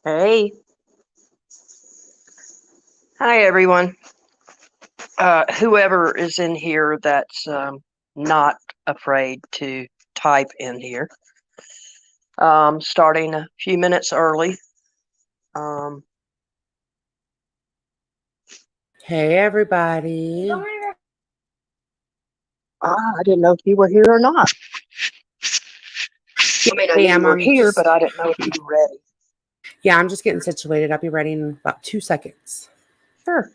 Hey, hi everyone. Whoever is in here that's not afraid to type in here. Starting a few minutes early. Um, Hey everybody. I didn't know if you were here or not. I mean, I I knew you am. were I'm here, but just I didn't know if you were ready. yeah, I'm just getting situated. I'll be ready in about 2 seconds. Sure.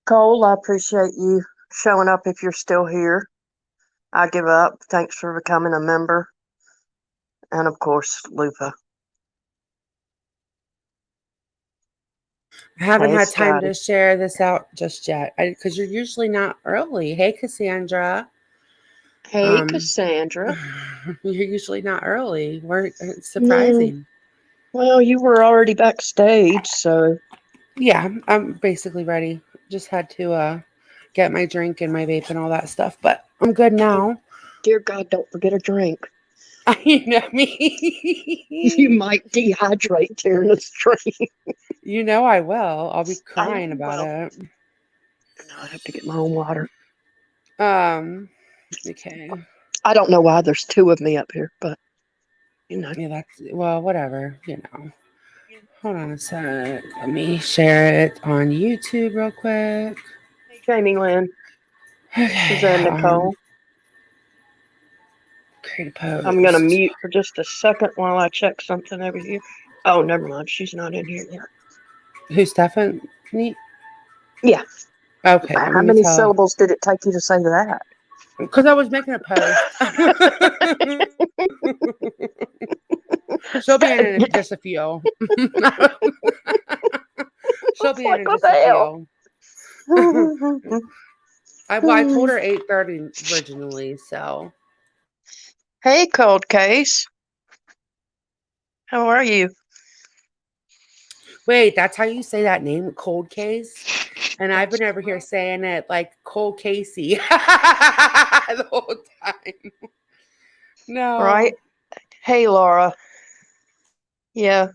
Cole, I appreciate you showing up if you're still here. I give up. Thanks for becoming a member. And of course, Lupa. I haven't Hey, had time to Scotty. share this out just yet because you're usually not early. Hey Cassandra. Hey, Um Cassandra. you're usually not early. We're it's No, surprising. well, you were already backstage, so Yeah, I'm basically ready. Just had to get my drink and my vape and all that stuff, but I'm good oh, now. dear God, don't forget a drink. You know You me. might dehydrate during the stream. You know I will. I'll be I know crying you about will. it. No, I have to get my own water. Um, okay. I don't know why there's two of me up here, but you know. Yeah, that's well, whatever, Hold on a sec. Let me share it on YouTube real quick. Hey, Jamie Lynn. Is Okay. that Nicole? Create a I'm gonna post. mute for just a second while I check something over here. Oh, never mind. She's not in here yet. Who's Stephanie? Yeah. Okay, let How me many tell. syllables did it take you to say that? Because I was making a post. She'll be in just a few. She'll It's be in like, in what just a the few. hell? I told her 8:30 originally, so Hey, cold case. How are you? wait, that's how you say that name, Cold Case? And I've been over here saying it like Cole Casey the whole time. Right? No. Hey, Laura. Yeah,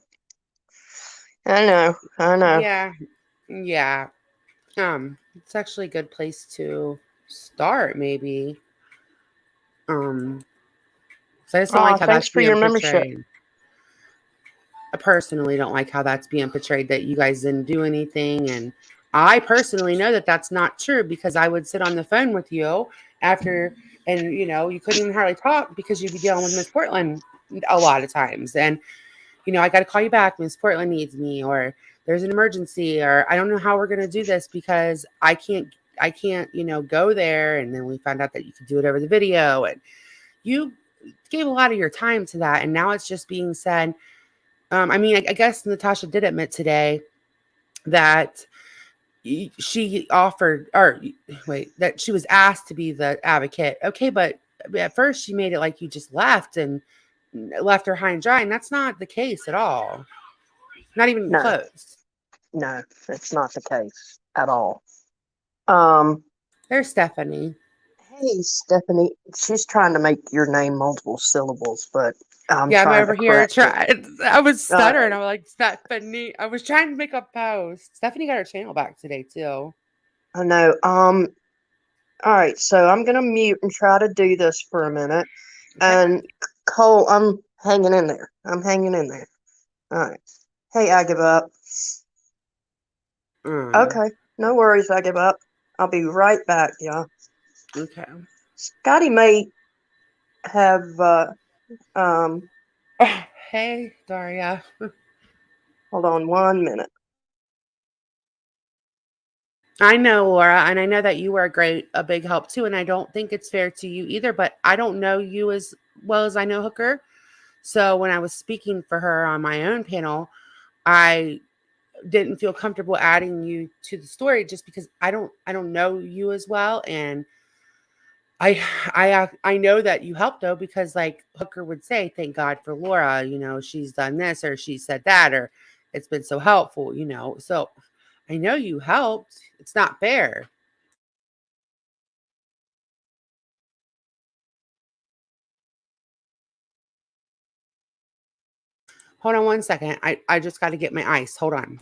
I know. I know. Yeah. Yeah. It's actually a good place to start, maybe. Um, so I just don't Oh, like how thanks that's for your being membership. portrayed. I personally don't like how that's being portrayed that you guys didn't do anything. And I personally know that that's not true because I would sit on the phone with you after, and you couldn't even hardly talk because you'd be dealing with Miss Portland a lot of times. And, I got to call you back. Miss Portland needs me, or there's an emergency, or I don't know how we're going to do this because I can't, go there. And then we found out that you could do it over the video. And you gave a lot of your time to that. And now it's just being said, I mean, I guess Natasha did admit today that she offered, or wait, that she was asked to be the advocate. Okay, but at first she made it like you just left and left her high and dry, and that's not the case at all. Not even No, close. no, it's not the case at all. Um, There's Stephanie. hey, Stephanie. She's trying to make your name multiple syllables, but I'm Yeah, I'm trying to over here correct it. trying. I was Uh, stuttering. I was like, Stephanie. I was trying to make a post. Stephanie got her channel back today, too. I know. All right, so I'm gonna mute and try to do this for a minute. Okay. And Cole, I'm hanging in there. I'm hanging in there. All right. Hey, I give up. Um, Okay, no worries. I give up. I'll be right back, y'all. okay. Scotty may have um. Hey, Daria. Hold on 1 minute. I know, Laura, and I know that you were a big help too. And I don't think it's fair to you either, but I don't know you as well as I know Hooker. So when I was speaking for her on my own panel, I didn't feel comfortable adding you to the story just because I don't know you as well. And I know that you helped though, because like Hooker would say, thank God for Laura, she's done this or she said that, or it's been so helpful. So I know you helped. It's not fair. Hold on one second. I just got to get my ice. Hold on.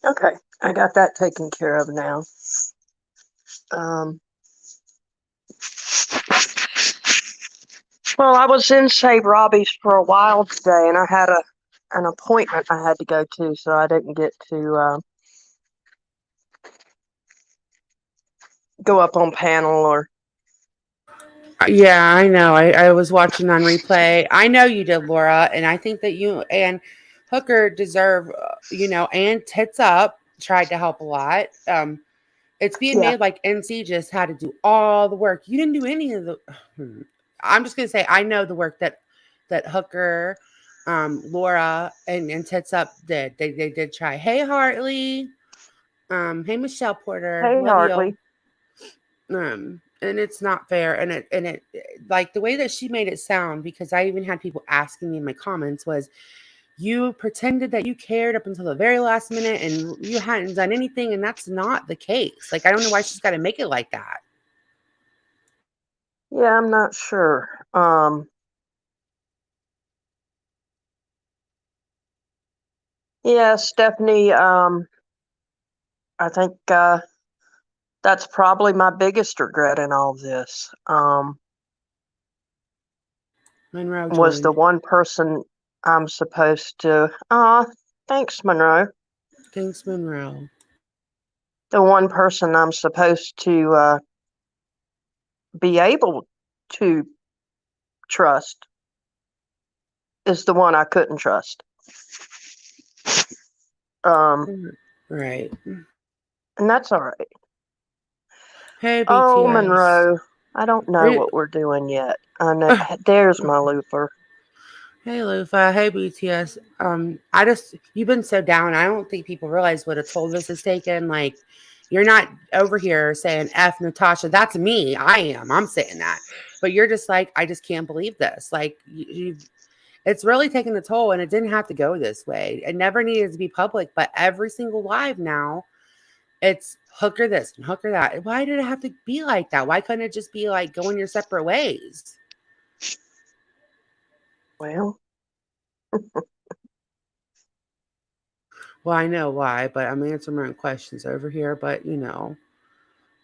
Okay, I got that taken care of now. Well, I was in Save Robbie's for a while today, and I had an appointment I had to go to, so I didn't get to go up on panel or. Yeah, I know. I was watching on replay. I know you did, Laura, and I think that you and Hooker deserve, and Tits Up tried to help a lot. It's being Yeah. made like NC just had to do all the work. You didn't do any of the. I'm just gonna say I know the work that Hooker, Laura, and Tits Up did. They did try. Hey Hartley, hey Michelle Porter, Hey, love you. Hartley. And it's not fair, and it like the way that she made it sound, because I even had people asking me in my comments, was you pretended that you cared up until the very last minute and you hadn't done anything, and that's not the case. Like, I don't know why she's got to make it like that. Yeah, I'm not sure. Yeah, Stephanie, I think that's probably my biggest regret in all this. Monroe Was the joined. one person I'm supposed to. Thanks, Monroe. Thanks, Monroe. The one person I'm supposed to be able to trust is the one I couldn't trust. Right. And that's all right. Hey Oh, BTS. Monroe, I don't Are know you, what we're doing yet. I know. There's my looper. hey Lufa. Hey BTS. You've been so down. I don't think people realize what a toll this has taken. Like, you're not over here saying F Natasha. That's me. I am. I'm saying that. But you're just like, I just can't believe this. Like, it's really taken a toll, and it didn't have to go this way. It never needed to be public, but every single live now, it's Hooker this and Hooker that. Why did it have to be like that? Why couldn't it just be like going your separate ways? Well, Well, I know why, but I'm answering my own questions over here. But and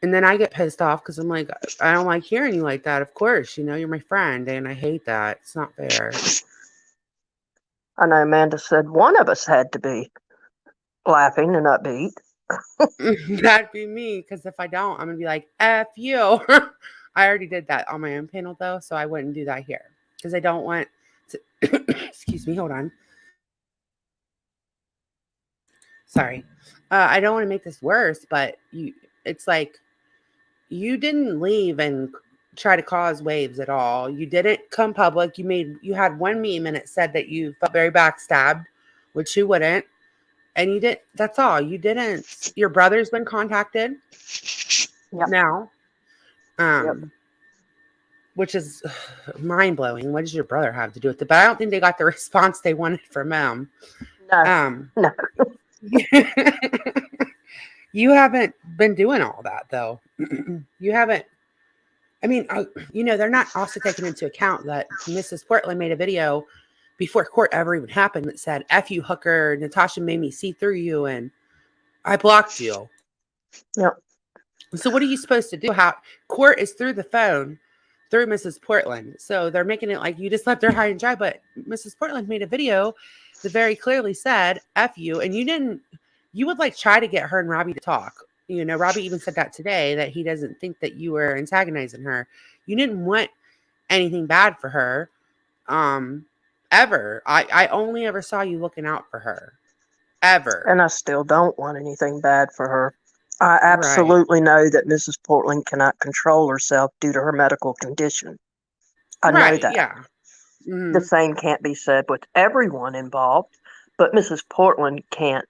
then I get pissed off because I'm like, I don't like hearing you like that. Of course, you're my friend, and I hate that. It's not fair. I know Amanda said one of us had to be laughing and upbeat. That'd be me, because if I don't, I'm gonna be like, F you. I already did that on my own panel though, so I wouldn't do that here because I don't want to. Excuse me, hold on. Sorry. I don't want to make this worse, but it's like you didn't leave and try to cause waves at all. You didn't come public. You had one meme and it said that you felt very backstabbed, which you wouldn't. And you did. That's all. You didn't. Your brother's been contacted Yep. now, Yep. which is mind blowing. What does your brother have to do with it? But I don't think they got the response they wanted from him. No. No. You haven't been doing all that though. You haven't. I mean, they're not also taking into account that Mrs. Portland made a video before court ever even happened that said, F you, Hooker. Natasha made me see through you and I blocked you. Yep. So what are you supposed to do? How court is through the phone through Mrs. Portland. So they're making it like you just left her high and dry. But Mrs. Portland made a video that very clearly said, F you. And you would like try to get her and Robbie to talk. Robbie even said that today, that he doesn't think that you were antagonizing her. You didn't want anything bad for her. Ever. I only ever saw you looking out for her. Ever. And I still don't want anything bad for her. I Right. absolutely know that Mrs. Portland cannot control herself due to her medical condition. I know Right. that. Yeah. The Mm-hmm. same can't be said with everyone involved, but Mrs. Portland can't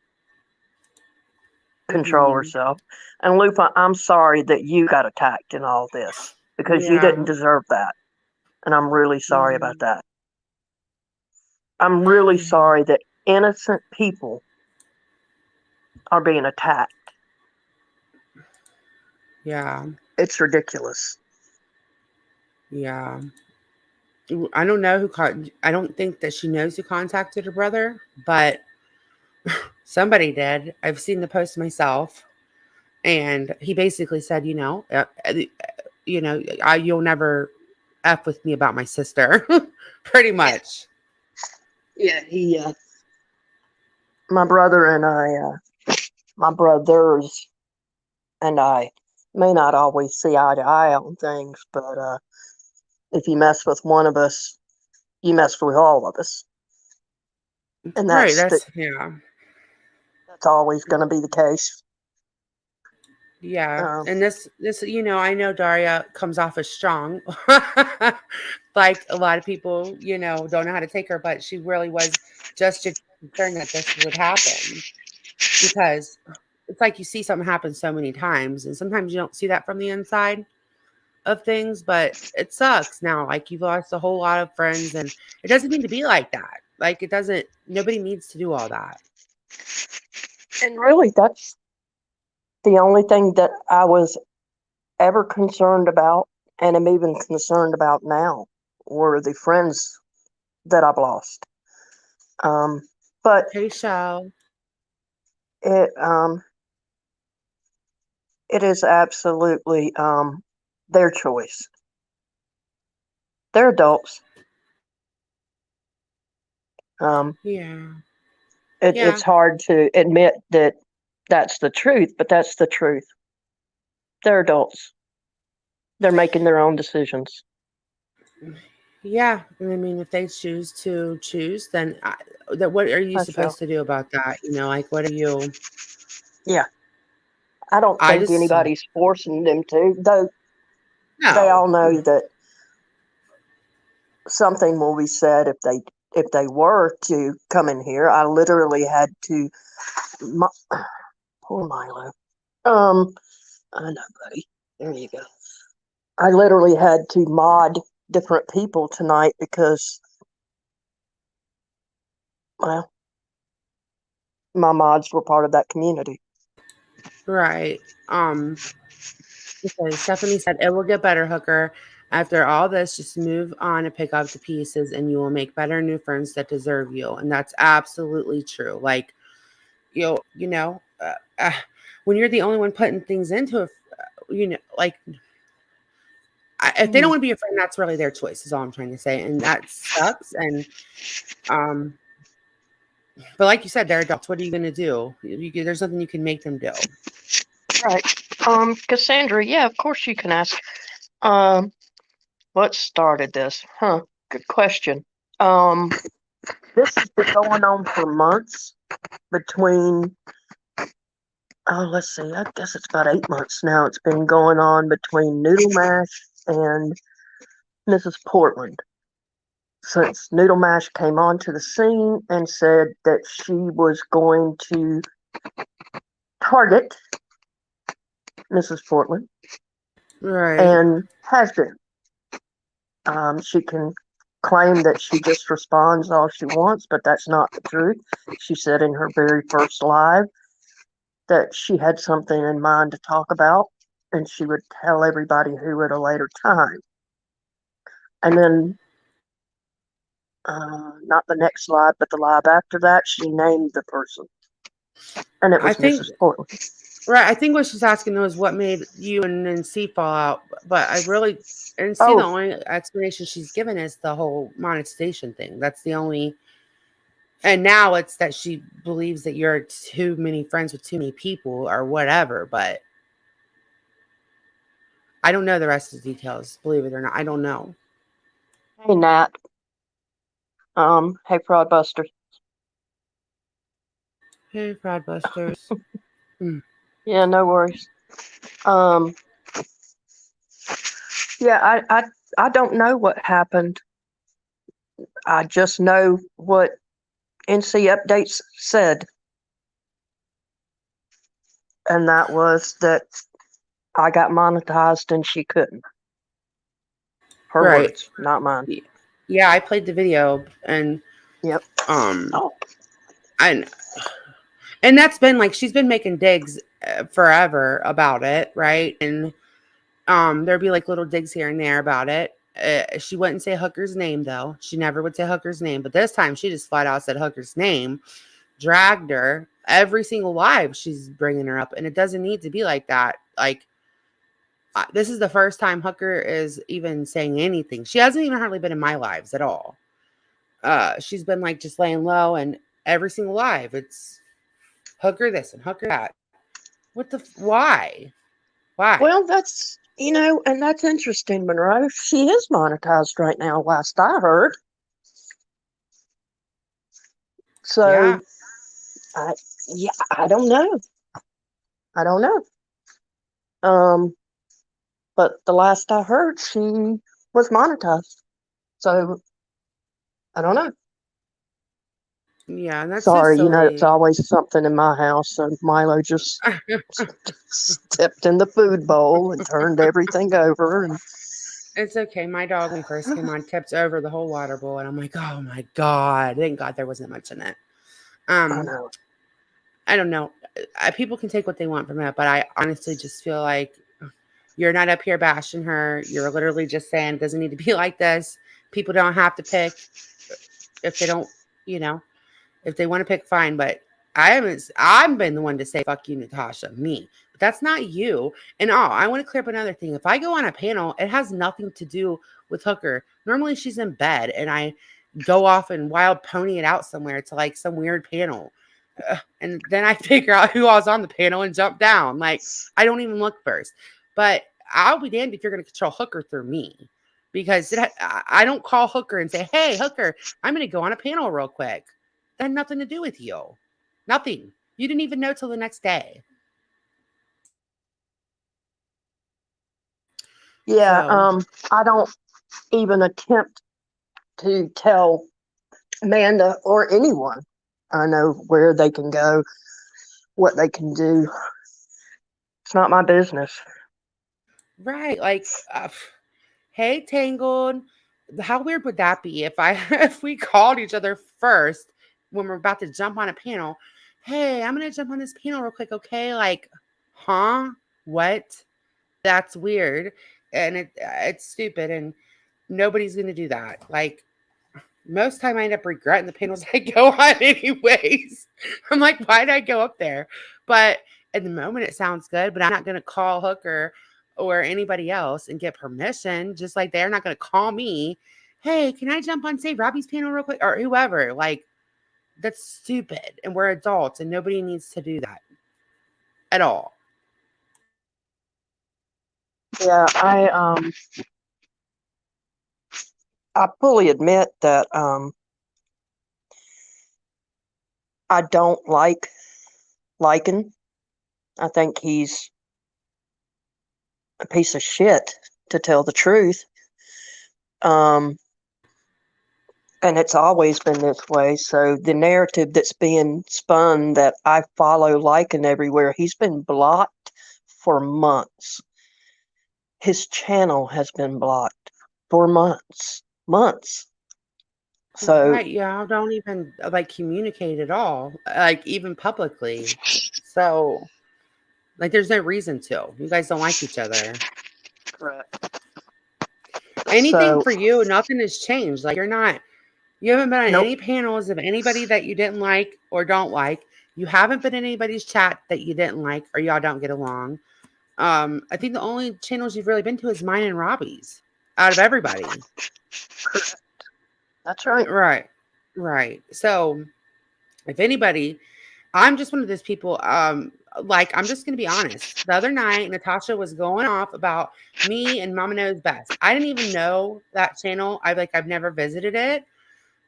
control Mm-hmm. herself. And Lupa, I'm sorry that you got attacked in all this because you didn't Yeah. deserve that. And I'm really sorry about Mm-hmm. that. I'm really sorry that innocent people are being attacked. Yeah. It's ridiculous. Yeah. I don't know I don't think that she knows who contacted her brother, but somebody did. I've seen the post myself, and he basically said, you'll never f with me about my sister, pretty Yeah. much. Yeah, my brother and my brothers and I may not always see eye to eye on things, but if you mess with one of us, you mess with all of us, and Right. Yeah. that's always going to be the case. Yeah. Um, And this, I know Daria comes off as strong. Like a lot of people, don't know how to take her, but she really was just concerned that this would happen because it's like you see something happen so many times, and sometimes you don't see that from the inside of things, but it sucks now. Like you've lost a whole lot of friends, and it doesn't need to be like that. Like it doesn't, nobody needs to do all that. and really, that's the only thing that I was ever concerned about, and am even concerned about now, were the friends that I've lost. Um, but Hey, Shell. it it is absolutely their choice. They're adults. Um, Yeah. it's Yeah. hard to admit that that's the truth, but that's the truth. They're adults. They're making their own decisions. Yeah, and I mean, if they choose, then what are you I shall. supposed to do about that? Like what are you? Yeah, I don't I think just anybody's forcing them to, though they no. all know that something will be said if they were to come in here. I literally had to, my, poor Milo. Um, I know, buddy. There you go. I literally had to mod different people tonight because, well, my mods were part of that community. Right. Because Stephanie said it will get better, Hooker. After all this, just move on and pick up the pieces, and you will make better new friends that deserve you. And that's absolutely true. Like you know, when you're the only one putting things into it, like if they don't Mm. want to be your friend, that's really their choice. Is all I'm trying to say, and that sucks. And um, but like you said, they're adults. What are you going to do? There's nothing you can make them do. Right. Cassandra, yeah, of course you can ask. Um, what started this? Huh, good question. Um, this has been going on for months between, oh, let's see, I guess it's about 8 months now. It's been going on between Noodle Mash and Mrs. Portland. Since Noodle Mash came onto the scene and said that she was going to target Mrs. Portland Right. and has been. She can claim that she just responds all she wants, but that's not the truth. She said in her very first live that she had something in mind to talk about, and she would tell everybody who at a later time. And then, not the next live, but the live after that, she named the person, and it I was think Mrs. Portland. right. I think what she's asking was what made you and NC fall out. But I really and see the Oh, only explanation she's given is the whole monetization thing. That's the only. And now it's that she believes that you're too many friends with too many people or whatever. But I don't know the rest of the details. Believe it or not, I don't know. hey Nat. Hey Fraudbuster. Hey, Fraudbusters. Mm. Yeah, no worries. Um, yeah, I don't know what happened. I just know what NC updates said, and that was that I got monetized and she couldn't. Her Right. words, not mine. Yeah, I played the video and Yep. Um, Oh, and and that's been like she's been making digs forever about it, right? And there'd be like little digs here and there about it. She wouldn't say Hooker's name though. She never would say Hooker's name, but this time she just flat out said Hooker's name, dragged her every single live. She's bringing her up, and it doesn't need to be like that. Like this is the first time Hooker is even saying anything. She hasn't even hardly been in my lives at all. She's been like just laying low, and every single live, it's Hooker this and Hooker that. What the? Why? Why? well, that's, and that's interesting, Monroe. She is monetized right now, last I heard. Yeah. So, I, yeah, I don't know. I don't know. Um, but the last I heard, she was monetized. So, I don't know. Yeah, and that's so Sorry, it's silly. always something in my house. So Milo just stepped in the food bowl and turned everything over. And It's okay. My dog, when he first came on, tipped over the whole water bowl, and I'm like, oh my god! Thank God there wasn't much in it. I Um, know. I don't know. People can take what they want from it, but I honestly just feel like you're not up here bashing her. You're literally just saying it doesn't need to be like this. People don't have to pick if they don't, you know, if they want to pick, fine. But I haven't. I've been the one to say fuck you, Natasha, me. But that's not you. And I want to clear up another thing. If I go on a panel, it has nothing to do with Hooker. Normally she's in bed, and I go off and wild pony it out somewhere to like some weird panel. And then I figure out who I was on the panel and jump down. Like I don't even look first. But I'll be damned if you're going to control Hooker through me, because I don't call Hooker and say, "Hey, Hooker, I'm going to go on a panel real quick." That had nothing to do with you. Nothing. You didn't even know till the next day. Yeah. So I don't even attempt to tell Amanda or anyone. I know where they can go, what they can do. It's not my business. right, like, hey, Tangled. How weird would that be if I if we called each other first when we're about to jump on a panel? Hey, I'm gonna jump on this panel real quick, okay? Like, huh? What? That's weird, and it's stupid, and nobody's gonna do that. Like, most time I end up regretting the panels I go on anyways. I'm like, why did I go up there? But at the moment it sounds good, but I'm not gonna call Hooker or anybody else and get permission, just like they're not gonna call me. Hey, can I jump on say Robbie's panel real quick? Or whoever. Like, that's stupid. And we're adults and nobody needs to do that at all. Yeah, I fully admit that I don't like Lycan. I think he's a piece of shit, to tell the truth. Um, and it's always been this way. So the narrative that's being spun that I follow Lycan everywhere, he's been blocked for months. His channel has been blocked for months. Months. So, Right. Yeah. Don't even like communicate at all. Like even publicly. So like there's no reason to. You guys don't like each other. correct. Anything So, for you, nothing has changed. Like you haven't been on nope. any panels of anybody that you didn't like or don't like. You haven't been in anybody's chat that you didn't like or y'all don't get along. I think the only channels you've really been to is mine and Robbie's out of everybody. That's right. Right. Right. So if anybody, I'm just one of those people. Like I'm just gonna be honest. The other night, Natasha was going off about me and Mama Knows Best. I didn't even know that channel. I've never visited it.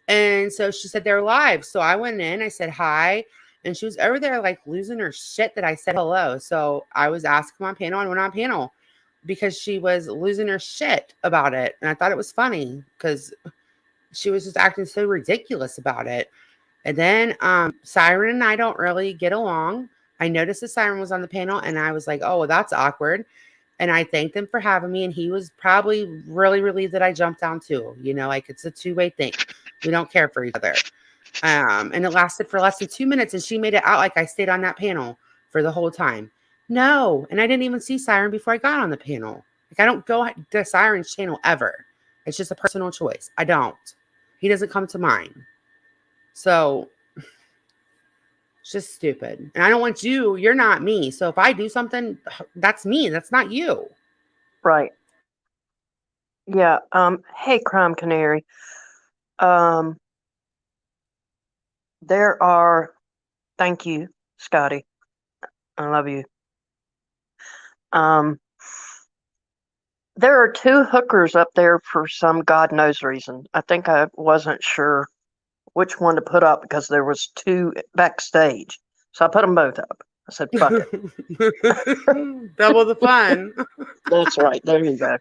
And so she said they're live. So I went in, I said hi, and she was over there like losing her shit that I said hello. So I was asked to come on panel and went on panel because she was losing her shit about it. And I thought it was funny because she was just acting so ridiculous about it. And then Siren and I don't really get along. I noticed the Siren was on the panel and I was like, oh, well, that's awkward. And I thanked him for having me. And he was probably really relieved that I jumped down too. You know, like it's a two-way thing. We don't care for each other. And it lasted for less than 2 minutes, and she made it out like I stayed on that panel for the whole time. No, and I didn't even see Siren before I got on the panel. Like I don't go to Siren's channel ever. It's just a personal choice. I don't. He doesn't come to mine. So it's just stupid. And I don't want you. You're not me. So if I do something, that's me. That's not you. Right. Yeah. Hey, Crime Canary. Um, there are. Thank you, Scotty. I love you. Um, there are two hookers up there for some God knows reason. I think I wasn't sure which one to put up because there was two backstage, so I put them both up. I said, "Fuck it." Double the fun. That's right. There you go.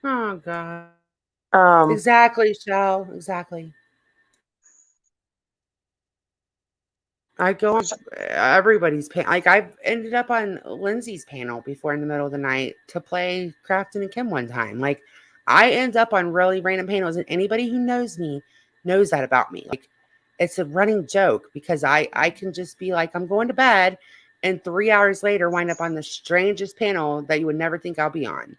Oh God. Um, Exactly, Shell. Exactly. I go on everybody's panel. Like I've ended up on Lindsay's panel before in the middle of the night to play Crafton and Kim one time. Like I end up on really random panels, and anybody who knows me knows that about me. Like it's a running joke because I can just be like I'm going to bed, and 3 hours later wind up on the strangest panel that you would never think I'll be on.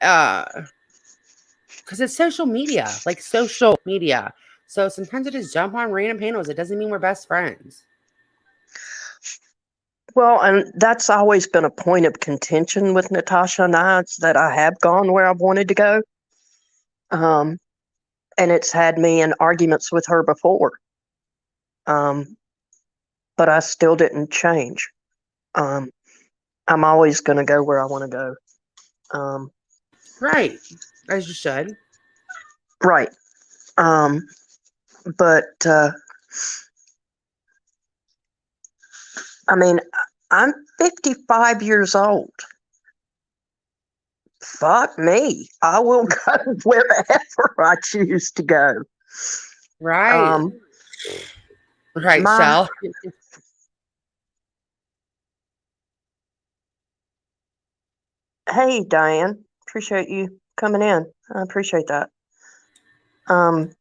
Because it's social media, like social media. So sometimes I just jump on random panels. It doesn't mean we're best friends. well, and that's always been a point of contention with Natasha and I. It's that I have gone where I've wanted to go. Um, and it's had me in arguments with her before. Um, but I still didn't change. Um, I'm always going to go where I want to go. Um, Right. As you should. right. Um, but I mean, I'm 55 years old. Fuck me. I will go wherever I choose to go. Right. Um, Right, my Shell. Hey, Diane. Appreciate you coming in. I appreciate that. Um,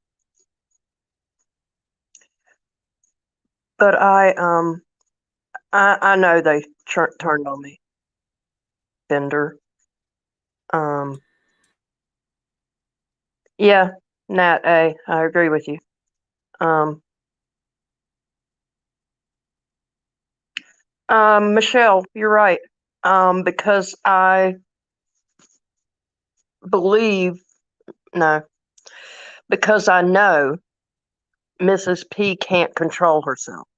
but I know they turned on me. Bender. Um, yeah, Nat A. I agree with you. Um, Michelle, you're right. Because I believe, no, because I know Mrs. P can't control herself.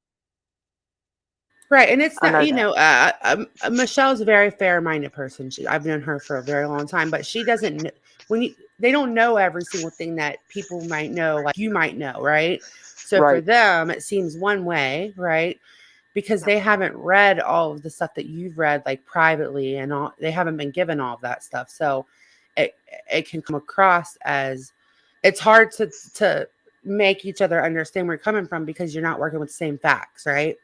Right. And it's I not, know that. Michelle's a very fair minded person. I've known her for a very long time, but she doesn't, they don't know every single thing that people might know, like you might know. Right. So for Right. them, it seems one way. Right. Because they haven't read all of the stuff that you've read, like privately, and all, they haven't been given all of that stuff. So it, it can come across as it's hard to make each other understand where you're coming from because you're not working with the same facts. Right.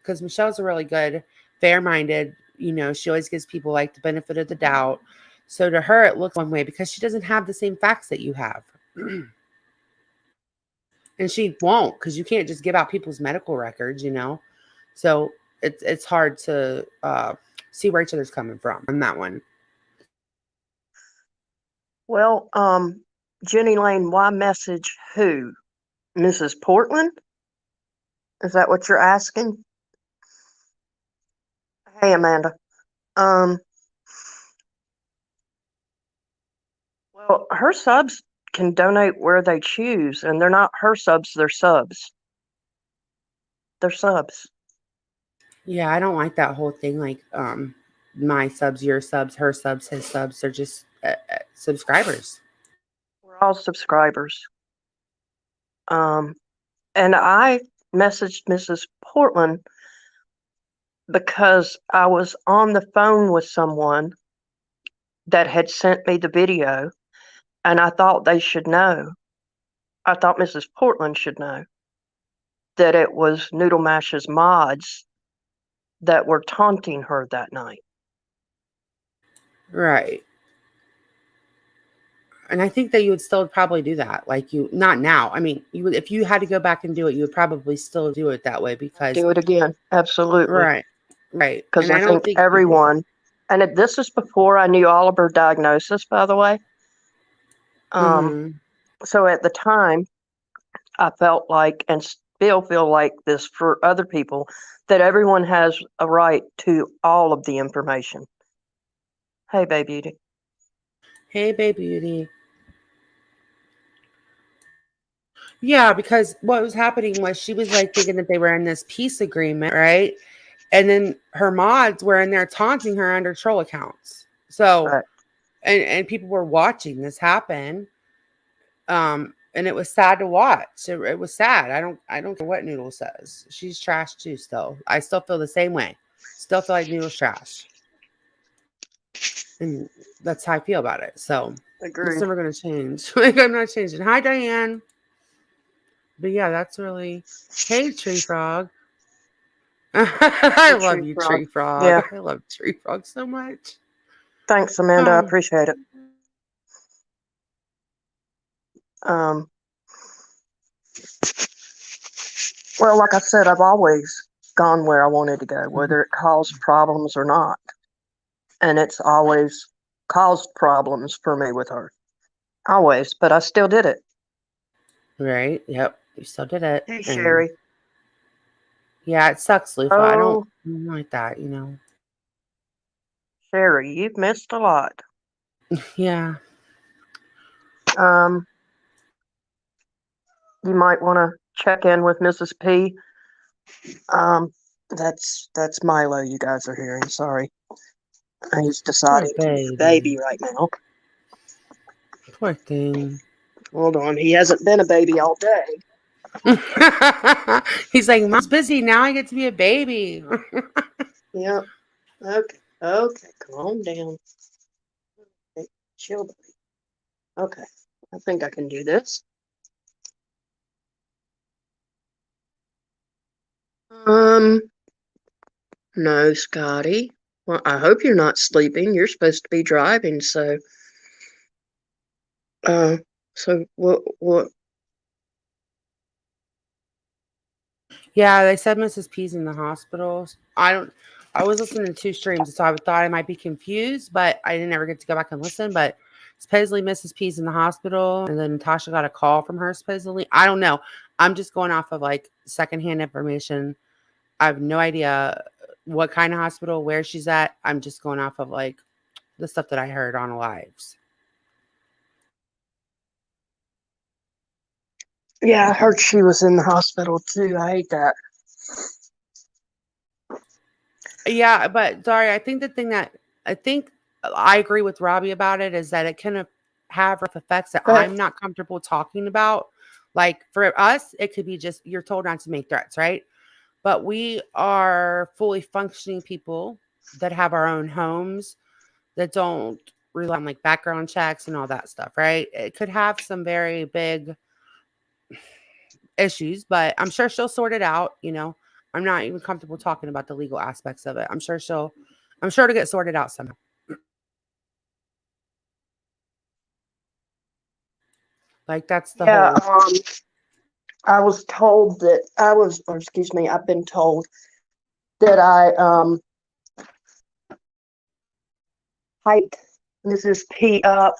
Because Michelle's a really good, fair-minded, she always gives people like the benefit of the doubt. So to her, it looks one way because she doesn't have the same facts that you have. And she won't because you can't just give out people's medical records. So it's hard to see where each other's coming from on that one. Well, Jenny Lane, why message who? Mrs. Portland? Is that what you're asking? Hey, Amanda. Um, well, her subs can donate where they choose, and they're not her subs, they're subs. They're subs. Yeah, I don't like that whole thing. Like, my subs, your subs, her subs, his subs. They're just subscribers. We're all subscribers. Um, and I messaged Mrs. Portland because I was on the phone with someone that had sent me the video, and I thought they should know. I thought Mrs. Portland should know that it was Noodle Mash's mods that were taunting her that night. Right. And I think that you would still probably do that. Like you, not now. I mean, you would, if you had to go back and do it, you would probably still do it that way because, Do it again. Absolutely. right, right. Because And I I don't think think people, everyone, and this is before I knew all of her diagnosis, by the way. Um, mm-hmm, so at the time, I felt like, and still feel like this for other people, that everyone has a right to all of the information. Hey, baby beauty. hey, baby beauty. Yeah, because what was happening was she was like thinking that they were in this peace agreement, right? And then her mods were in there taunting her under troll accounts. So, Right. and people were watching this happen. And it was sad to watch. It was sad. I don't care what Noodle says. She's trash too. Still, I still feel the same way. Still feel like Noodle's trash, and that's how I feel about it. So it's Agreed. never gonna change. Like I'm not changing. Hi, Diane. But yeah, that's really. Hey, Tree Frog. I Hey, love Tree you, Frog. Tree Frog. Yeah. I love Tree Frog so much. Thanks, Amanda. I Oh, appreciate it. Um, well, like I said, I've always gone where I wanted to go, whether it caused problems or not. And it's always caused problems for me with her. Always, but I still did it. right. Yep. You still did it, Hey, and Sherry. yeah, it sucks, Lufa. I don't Oh, like that. Sherry, you've missed a lot. Yeah. Um, you might want to check in with Mrs. P. Um, that's Milo. You guys are hearing. Sorry, he's Poor deciding to be a baby baby. right now. Poor thing. Hold on, he hasn't been a baby all day. He's like, Mom's busy. Now I get to be a baby. Yep. Okay. Okay. Calm down. Okay. Chill, baby. Okay. I think I can do this. Um. No, Scotty. Well, I hope you're not sleeping. You're supposed to be driving, so uh what Yeah, they said Mrs. P's in the hospital. I was listening to two streams, so I thought I might be confused, but I didn't ever get to go back and listen. But supposedly Mrs. P's in the hospital, and then Natasha got a call from her, supposedly. I don't know. I'm just going off of like secondhand information. I have no idea what kind of hospital, where she's at. I'm just going off of like the stuff that I heard on lives. Yeah, I heard she was in the hospital too. I hate that. Yeah, but sorry, I think the thing that I think I agree with Robbie about it is that it can have effects that But I'm not comfortable talking about. Like for us, it could be just you're told not to make threats, right? But we are fully functioning people that have our own homes that don't rely on like background checks and all that stuff, right? It could have some very big issues, but I'm sure she'll sort it out. I'm not even comfortable talking about the legal aspects of it. I'm sure to get sorted out somehow. Like that's the yeah, whole. I was told that or excuse me, I've been told that I hyped Mrs. P up,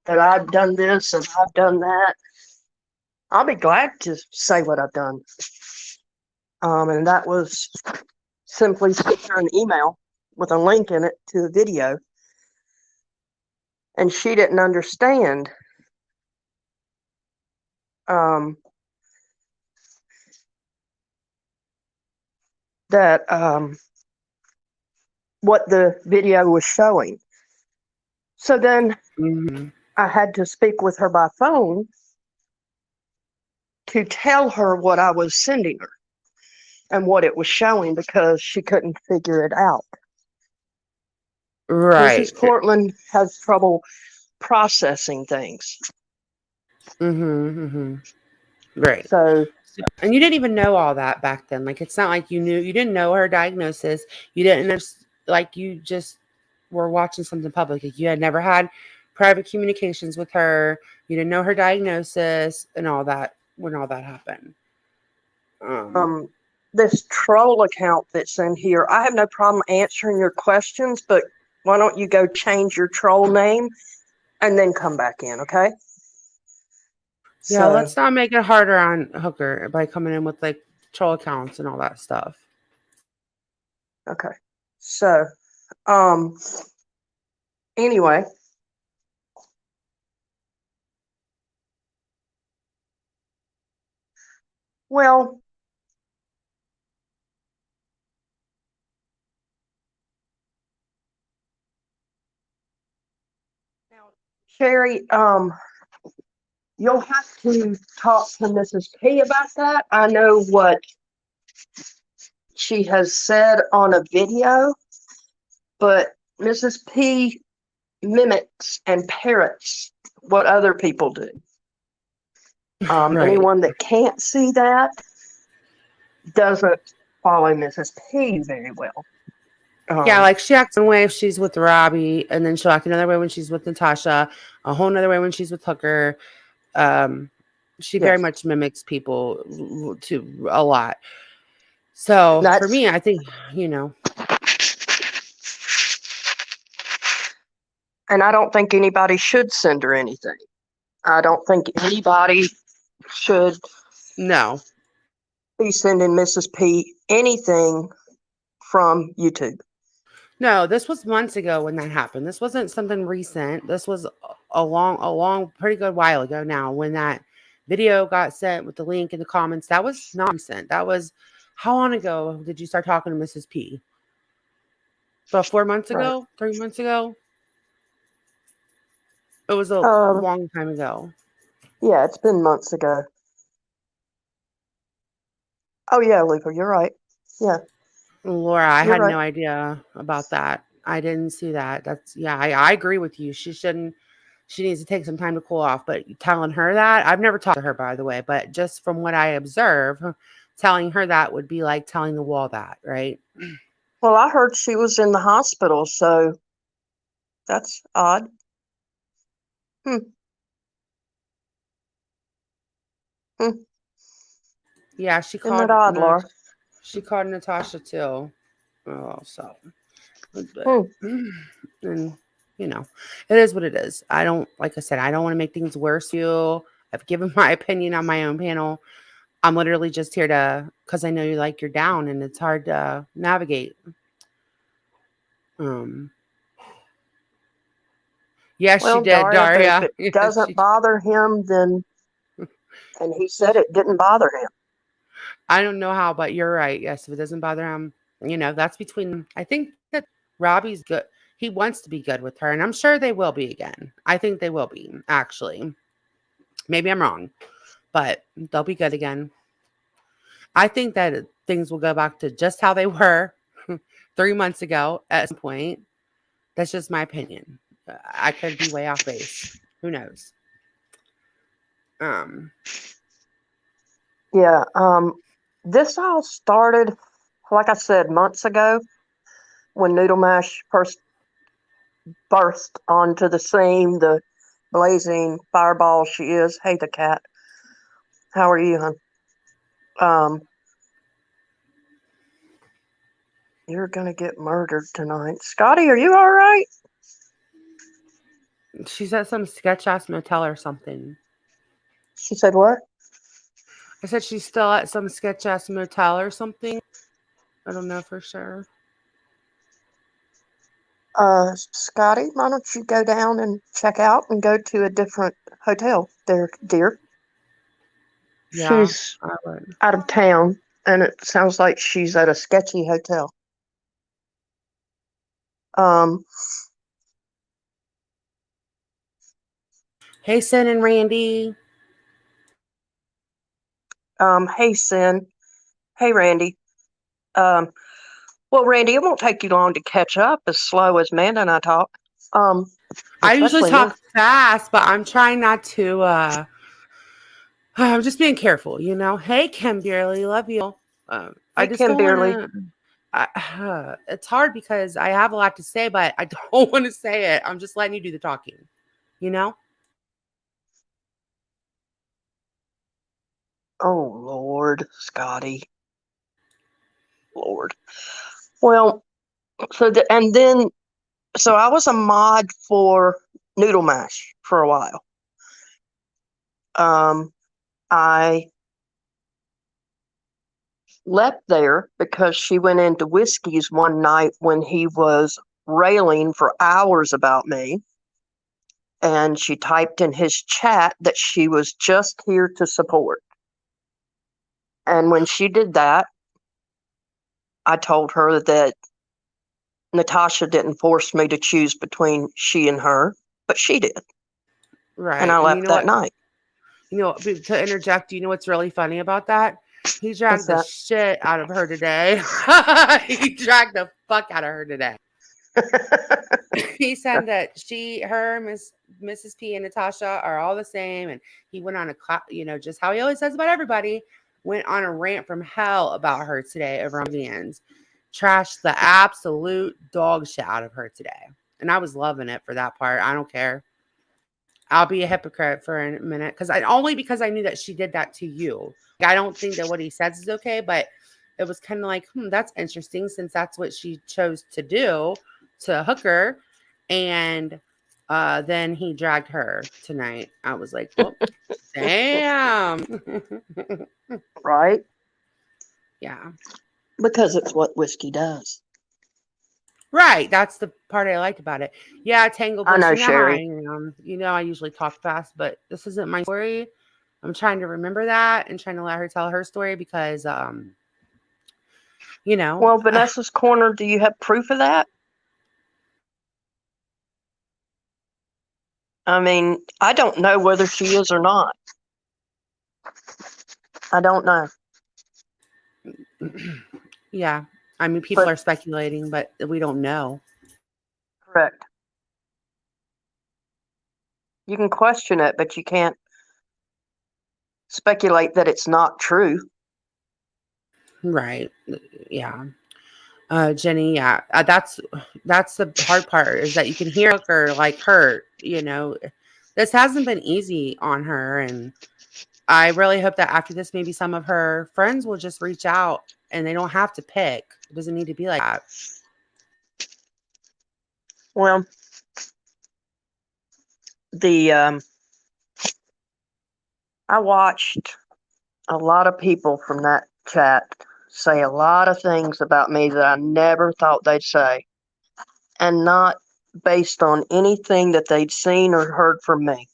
that I've done this and I've done that. I'll be glad to say what I've done. And that was simply sent her an email with a link in it to the video. And she didn't understand um, that what the video was showing. So then Mhm. I had to speak with her by phone to tell her what I was sending her and what it was showing because she couldn't figure it out. Right. Mrs. Portland has trouble processing things. Mm-hmm. Right. So, And you didn't even know all that back then. Like it's not like you didn't know her diagnosis. You didn't like you just were watching something public. Like you had never had private communications with her. You didn't know her diagnosis and all that when all that happened. Um, this troll account that's in here, I have no problem answering your questions, but why don't you go change your troll name and then come back in, okay? Yeah, So, let's not make it harder on Hooker by coming in with like troll accounts and all that stuff. okay. So, um, anyway, well, now, Sherry, you'll have to talk to Mrs. P about that. I know what she has said on a video, but Mrs. P mimics and parrots what other people do. Right. Anyone that can't see that doesn't follow Mrs. P very well. Yeah, Um, like she acts one way if she's with Robbie, and then she'll act another way when she's with Natasha, a whole nother way when she's with Hooker. Um, she very yes, much mimics people to a lot. So for that's me, I think, you know, and I don't think anybody should send her anything. I don't think anybody should no. be sending Mrs. P anything from YouTube. No, this was months ago when that happened. This wasn't something recent. This was a long, pretty good while ago now when that video got sent with the link in the comments. That was not recent. That was how long ago did you start talking to Mrs. P? About 4 months Right. ago? 3 months ago? It was a Um, long time ago. yeah, it's been months ago. Oh yeah, Luca, you're right. Yeah, Laura, I you're had right. no idea about that. I didn't see that. That's yeah, I agree with you. She needs to take some time to cool off. But telling her that, I've never talked to her by the way, but just from what I observe, telling her that would be like telling the wall that, right? Well, I heard she was in the hospital, so that's odd. Hmm. Hmm. Yeah, Isn't that odd, Laura? she called Natasha too. Oh, so but Hmm. and you know, it is what it is. I don't like I said, I don't want to make things worse for you. I've given my opinion on my own panel. I'm literally just here to because I know you like you're down and it's hard to navigate. Um, yes, she Well, did, Daria, if Daria. it Yes, doesn't she. bother him, then, and he said it didn't bother him. I don't know how, but you're right. Yes, if it doesn't bother him, that's between. I think that Robbie's good. He wants to be good with her, and I'm sure they will be again. I think they will be actually. Maybe I'm wrong, but they'll be good again. I think that things will go back to just how they were 3 months ago at some point. That's just my opinion. I could be way off base. Who knows? Um, Yeah. This all started, like I said, months ago when Noodle Mash first burst onto the scene, the blazing fireball she is. Hey, the cat. How are you, hon? Um, you're gonna get murdered tonight. Scotty, are you all right? she's at some sketch ass motel or something. She said what? I said she's still at some sketch ass motel or something. I don't know for sure. Scotty, why don't you go down and check out and go to a different hotel there, dear? Yeah, She's I would. out of town, and it sounds like she's at a sketchy hotel. Um, Hey, Sin and Randy. hey, Sin. Hey, Randy. Um, well, Randy, it won't take you long to catch up as slow as Amanda and I talk. Um, I usually especially me. talk fast, but I'm trying not to. I'm just being careful, Hey, Kim Dearly, love you. I Hey, just Kim don't want Beerly. to. It's hard because I have a lot to say, but I don't want to say it. I'm just letting you do the talking. you know? Oh, Lord, Scotty. Lord. Well, so I was a mod for Noodle Mash for a while. I left there because she went into Whiskey's one night when he was railing for hours about me. And she typed in his chat that she was just here to support. And when she did that, I told her that Natasha didn't force me to choose between she and her, but she did. And Right. I And you left know that what? night. To interject, you know what's really funny about that? He What's dragged the that? shit out of her today. He dragged the fuck out of her today. He said that Mrs. P and Natasha are all the same. And he went on just how he always says about everybody, went on a rant from hell about her today over on Vans. Trashed the absolute dog shit out of her today. And I was loving it for that part. I don't care. I'll be a hypocrite for a minute because I knew that she did that to you. I don't think that what he says is okay, but it was kind of like, that's interesting since that's what she chose to do to hook her. And then he dragged her tonight. I was like, well, damn. Right? Yeah. Because it's what Whiskey does. Right. That's the part I liked about it. Yeah, Tangle I Bush. know, You know how I Sherry. am. You know, I usually talk fast, but this isn't my story. I'm trying to remember that and trying to let her tell her story because, you know, Well, Vanessa's Corner, do you have proof of that? I mean, I don't know whether she is or not. I don't know. yeah. I mean, people But are speculating, but we don't know. correct. You can question it, but you can't speculate that it's not true. Right. Yeah. Jenny, yeah. That's the hard part is that you can hear her like hurt, you know. This hasn't been easy on her, and I really hope that after this, maybe some of her friends will just reach out and they don't have to pick. It doesn't need to be like that. Well, the I watched a lot of people from that chat say a lot of things about me that I never thought they'd say, and not based on anything that they'd seen or heard from me.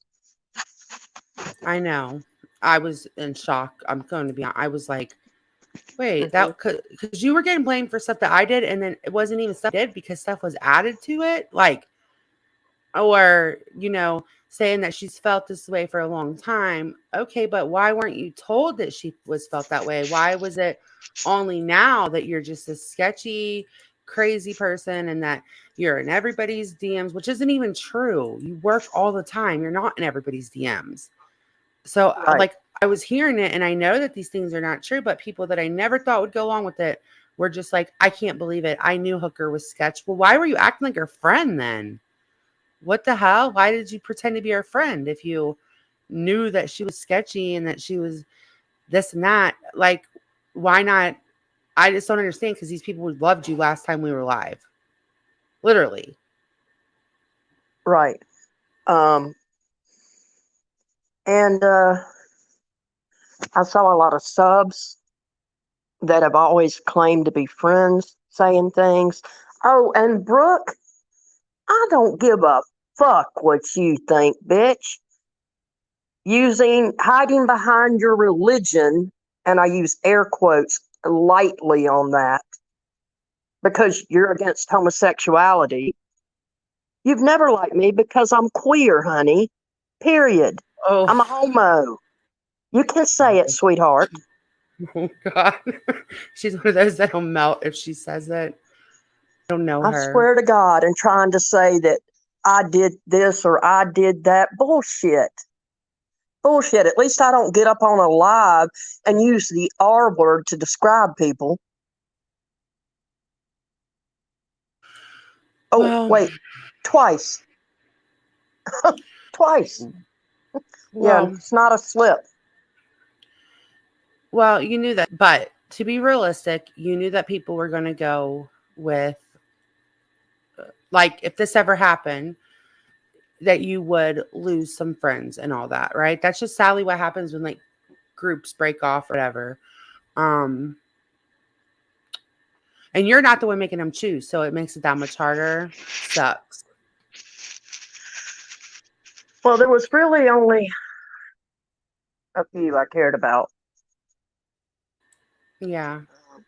I know. I was in shock. I'm going to be honest. I was like, wait, Mm-hmm. that could, because you were getting blamed for stuff that I did, and then it wasn't even stuff I did because stuff was added to it. Like, or, saying that she's felt this way for a long time. Okay, but why weren't you told that she was felt that way? Why was it only now that you're just a sketchy, crazy person and that you're in everybody's DMs, which isn't even true? You work all the time. You're not in everybody's DMs. So, Right. like, I was hearing it and I know that these things are not true, but people that I never thought would go along with it were just like, I can't believe it. I knew Hooker was sketch. Well, why were you acting like her friend then? What the hell? Why did you pretend to be her friend if you knew that she was sketchy and that she was this and that? Like, why not? I just don't understand because these people loved you last time we were live. Literally. Right. And I saw a lot of subs that have always claimed to be friends saying things. Oh, and Brooke, I don't give a fuck what you think, bitch. Hiding behind your religion, and I use air quotes lightly on that because you're against homosexuality. You've never liked me because I'm queer, honey. Period. Oh, I'm a homo. You can say it, sweetheart. oh God. She's one of those that'll melt if she says it. I don't know I her. swear to God, and trying to say that I did this or I did that. Bullshit. Bullshit. At least I don't get up on a live and use the R word to describe people. Oh, Well, wait, twice. twice. Yeah, Well, it's not a slip. well, you knew that, but to be realistic, you knew that people were going to go with, like, if this ever happened, that you would lose some friends and all that, right? That's just sadly what happens when like groups break off or whatever. Um, and you're not the one making them choose, so it makes it that much harder. Sucks. Well, there was really only a few I cared about. Yeah.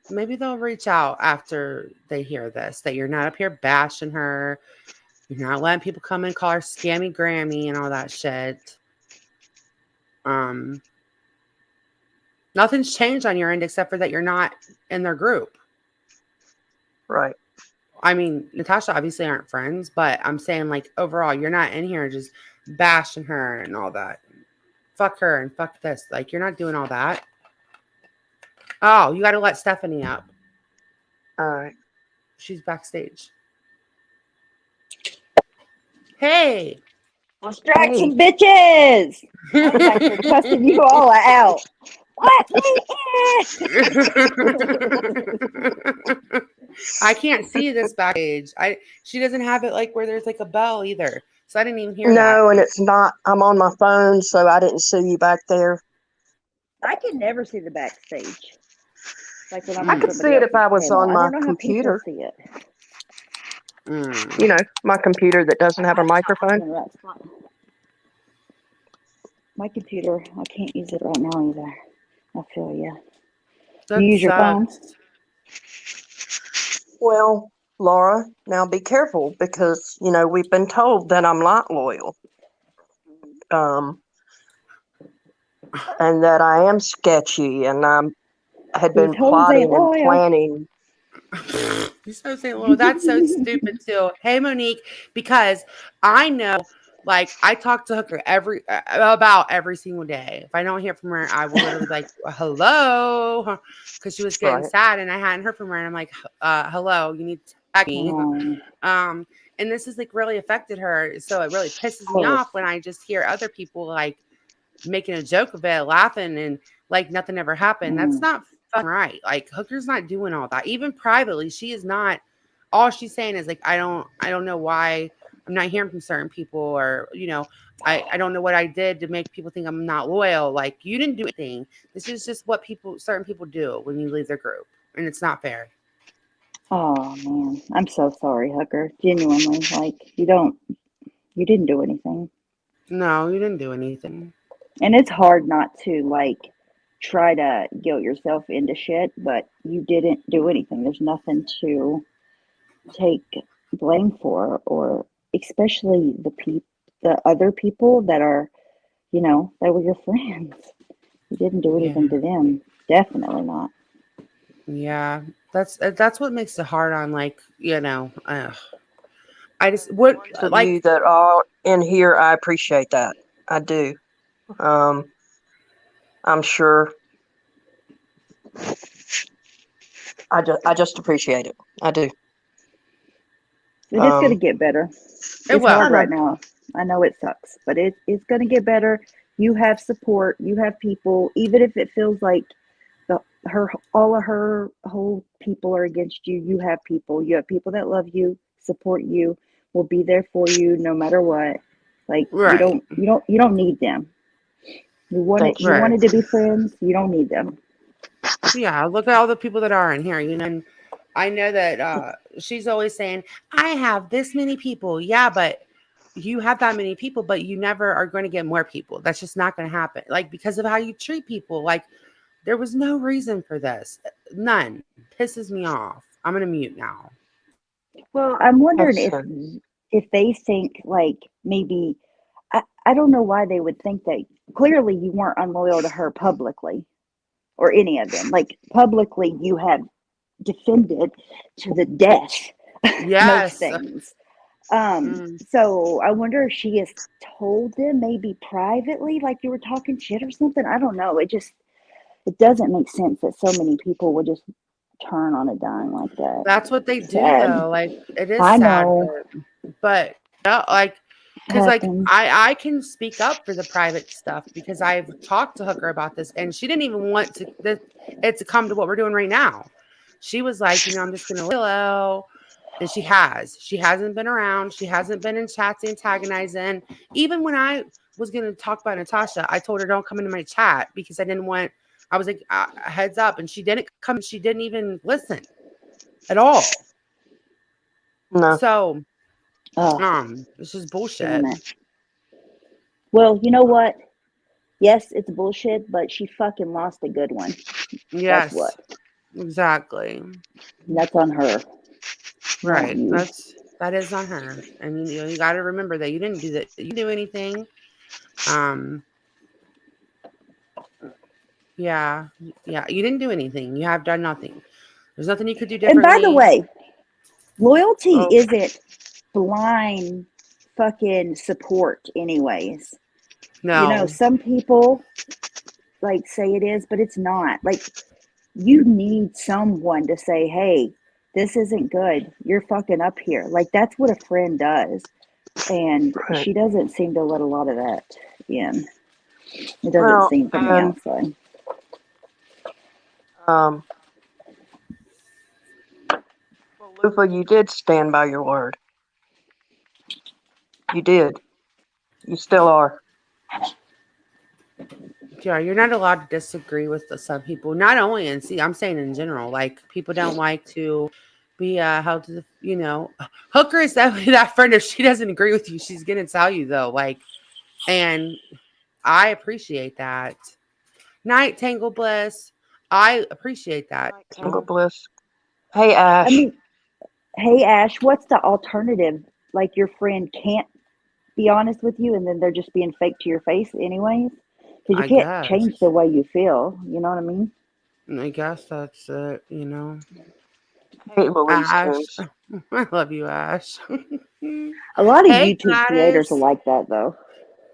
Maybe they'll reach out after they hear this that you're not up here bashing her. You're not letting people come and call her scammy Grammy and all that shit. Um, Nothing's changed on your end except for that you're not in their group. Right. I mean, Natasha obviously aren't friends, but I'm saying like overall, you're not in here just bashing her and all that. Fuck her and fuck this. Like you're not doing all that. Oh, you got to let Stephanie up. All right. She's backstage. Hey. Hey. Distraction, bitches! I was back here cussing you all out. Let me I can't see this backstage. She doesn't have it like where there's like a bell either. So I didn't even hear that. No, and it's not. I'm on my phone, so I didn't see you back there. I can never see the backstage. Like when I'm I on could see somebody it if else's I was panel. on I my don't know how people computer. see it. Mm. You know, my computer that doesn't have a microphone. My computer, I can't use it right now either. I feel you. That You use your phone? sucks. Well, Laura, now be careful because, you know, we've been told that I'm not loyal. And that I am sketchy and I had These been hoes ain't plotting and loyal. planning. You're so St. Louis. That's so stupid too. Hey Monique, because I know, like I talk to Hooker about every single day. If I don't hear from her, I will literally be like hello, because she was getting Right. sad and I hadn't heard from her, and I'm like, hello, you need to tag me. Um, and this has like really affected her, so it really pisses me off when I just hear other people like making a joke of it, laughing, and like nothing ever happened. That's not fucking right. Like Hooker's not doing all that. Even privately, she is not. All she's saying is like, I don't know why I'm not hearing from certain people, or I don't know what I did to make people think I'm not loyal. Like you didn't do anything. This is just what certain people do when you leave their group, and it's not fair. Oh man, I'm so sorry, Hooker. Genuinely, like you didn't do anything. No, you didn't do anything. And it's hard not to like try to guilt yourself into shit, but you didn't do anything. There's nothing to take blame for, or especially the other people that are, that were your friends. You didn't do Yeah. anything to them. Definitely not. Yeah, that's what makes it hard on like I just what Those of you like that are in here, I appreciate that. I do. I'm sure. I just appreciate it. I do. And it's going to get better. it It's will. hard I know. right now. I know it sucks, but it's going to get better. You have support. You have people, even if it feels like all of her whole people are against you. You have people. You have people that love you, support you, will be there for you no matter what. Like Right. you don't need them. Thanks. You Right. wanted to be friends. You don't need them. Yeah, look at all the people that are in here, and I know that she's always saying, I have this many people. Yeah, but you have that many people, but you never are going to get more people. That's just not going to happen. Like because of how you treat people. Like there was no reason for this. None. Pisses me off. I'm going to mute now. Well, I'm wondering Excellent. if they think like maybe I don't know why they would think that. Clearly you weren't unloyal to her publicly or any of them. Like publicly you have defended to the death most Yes. things. Mm. So I wonder if she has told them maybe privately, like you were talking shit or something. I don't know. It doesn't make sense that so many people would just turn on a dime like that. That's what they do Sad. though. Like it is I sad, know. but like because like happens. I can speak up for the private stuff because I've talked to Hooker about this, and she didn't even want it to come to what we're doing right now. She was like, I'm just gonna hello, and she hasn't been around. She hasn't been in chats antagonizing. Even when I was gonna talk about Natasha, I told her don't come into my chat because I didn't want. I was like, heads up, and she didn't come. She didn't even listen at all. No. So, Oh, this is damn bullshit. it. Well, you know what? Yes, it's bullshit, but she fucking lost a good one. That's what. Yes, exactly. And that's on her, not Right. you. That is on her. And you got to remember that you didn't do that. You didn't do anything. Um yeah. Yeah, you didn't do anything. You have done nothing. There's nothing you could do And by the differently. way, loyalty Oh, isn't blind fucking support, anyways. No. Some people like say it is, but it's not. Like, you need someone to say, hey, this isn't good. You're fucking up here. Like, that's what a friend does. And right. she doesn't seem to let a lot of that in. It doesn't Well, seem from the and outside. well, Lupa, you did stand by your word. You did. You still are. Yeah, you're not allowed to disagree with some people. Not only in I'm saying in general. Like people don't like to be held to Hooker is definitely that friend. If she doesn't agree with you, she's gonna tell you though. Like, and I appreciate that. Night Tangle Bliss. I appreciate that. Tangle Bliss. Hey, I Ash. mean, hey, Ash, what's the alternative? Like, your friend can't be honest with you and then they're just being fake to your face, anyways? Because you I can't guess. change the way you feel. You know what I mean? I guess that's it. Hey, Louise Ash. Tunes. I love you, Ash. A lot of Hey, YouTube creators are Gladys. like that, though.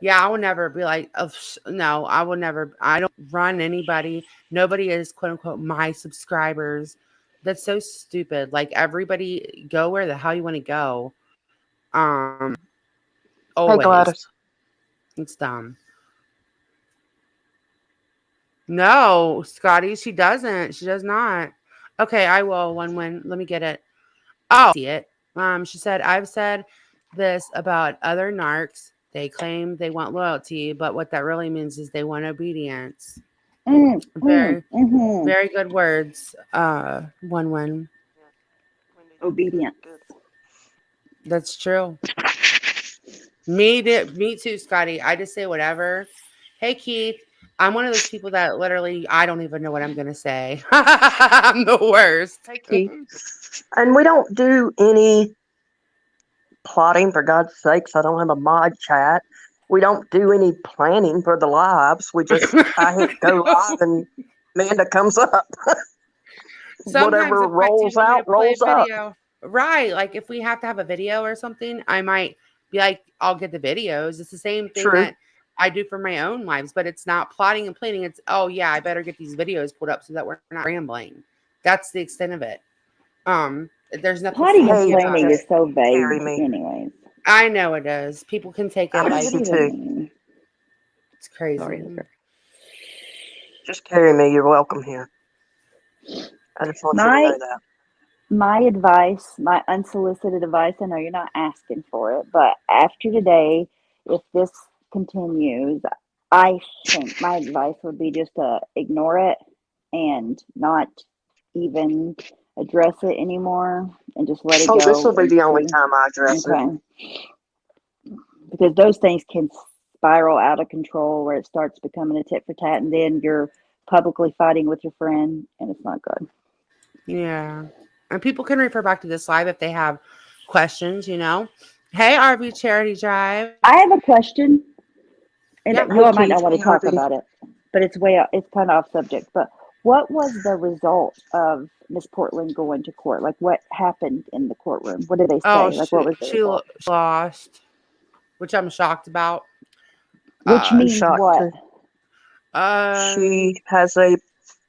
Yeah, I would never be like, oh, no, I will never. I don't run anybody. Nobody is quote unquote my subscribers. That's so stupid. Like everybody go where the hell you want to go. Hey, Always. Gladys. It's dumb. No, Scotty, she doesn't. She does not. Okay, I will. One. Let me get it. Oh, see it. She said, I've said this about other narcs. They claim they want loyalty, but what that really means is they want obedience. Very, Mm-hmm. very good words. One. Obedience. That's true. Me too, Scotty. I just say whatever. Hey, Keith. I'm one of those people that literally I don't even know what I'm gonna say. I'm the worst. Hey, Keith. And we don't do any plotting, for God's sakes. I don't have a mod chat. We don't do any planning for the lives. I hit go live and Amanda comes up. Sometimes Whatever it's like, do you rolls want me to out, play rolls a up. video? Right. Like if we have to have a video or something, I might be like, I'll get the videos. It's the same thing True. that I do for my own lives, but it's not plotting and planning. It's, oh yeah, I better get these videos put up so that we're not rambling. That's the extent of it. There's nothing Plotting and Hey, sneaky it's about planning it. is just so vague, carry me. anyways. I know it is. People can take I it miss like What do you you too. mean? it's Sorry, crazy. Hooker. Just carry me. You're welcome here. I just want you to My know that. my advice, my unsolicited advice, I know you're not asking for it, but after today, if this continues, I think my advice would be just to ignore it and not even address it anymore and just let it Oh, this will go be and the only see. time I address it. Okay. Because those things can spiral out of control where it starts becoming a tit for tat and then you're publicly fighting with your friend and it's not good. Yeah. And people can refer back to this live if they have questions. Hey, RV Charity Drive. I have a question, and Yeah. you Hey, all might not Keith. want Hey, to talk Harvey. about it, but it's kind of off subject. But what was the result of Miss Portland going to court? Like, what happened in the courtroom? What did they Oh, say? Like, what was the result? she lost, which I'm shocked about. Which Uh, I'm means shocked what? too. um, She has a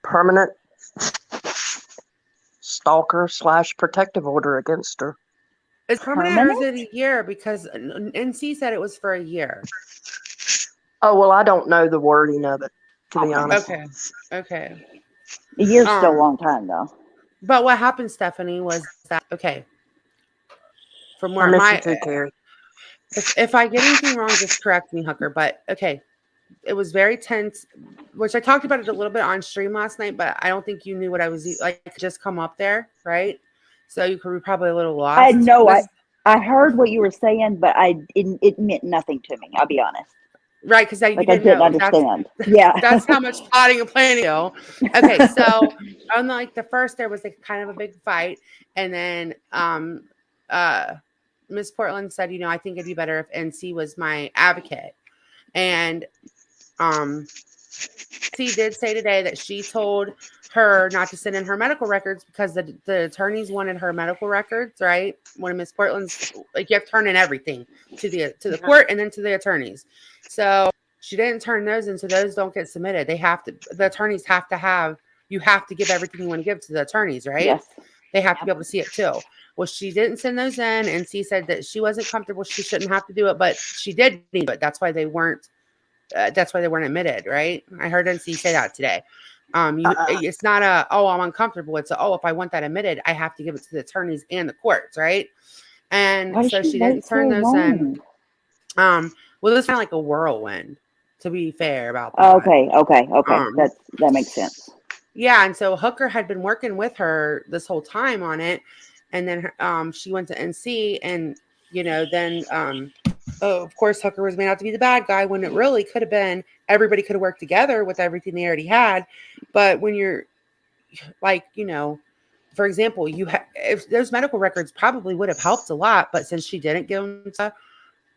permanent stalker / protective order against her. Is permanent or is it a year? Because NC said it was for a year. Oh, well, I don't know the wording of it, to be honest. Okay. A year's still a long time, though. But what happened, Stephanie, was that, okay, from I where miss you too, Carrie. if I get anything wrong, just correct me, Hooker. But okay, it was very tense, which I talked about it a little bit on stream last night, but I don't think you knew what I was like. Just come up there, right? So you could be probably a little lost. I know. I heard what you were saying, but it meant nothing to me. I'll be honest. Right, because you Like didn't I didn't know. understand. Yeah. That's how much plotting and planning. Okay, so on like the first, there was like kind of a big fight, and then Miss Portland said, I think it'd be better if NC was my advocate, and she did say today that she told her not to send in her medical records because the attorneys wanted her medical records, right? One of Miss Portland's, like, you have to turn in everything to the court and then to the attorneys. So she didn't turn those in, so those don't get submitted. The attorneys have to you have to give everything you want to give to the attorneys, right? Yes. They have to be able to see it too. Well, she didn't send those in, and she said that she wasn't comfortable. She shouldn't have to do it, but she did need it. That's why they weren't admitted, right? I heard NC say that today. It's not I'm uncomfortable. It's if I want that admitted, I have to give it to the attorneys and the courts, right? And so she didn't turn those in. Well, it's kind of like a whirlwind, to be fair about that. Okay. That makes sense. Yeah, and so Hooker had been working with her this whole time on it, and then she went to NC, and then of course Hooker was made out to be the bad guy when it really could have been everybody could have worked together with everything they already had. But when you're like, for example, if those medical records probably would have helped a lot, but since she didn't give them to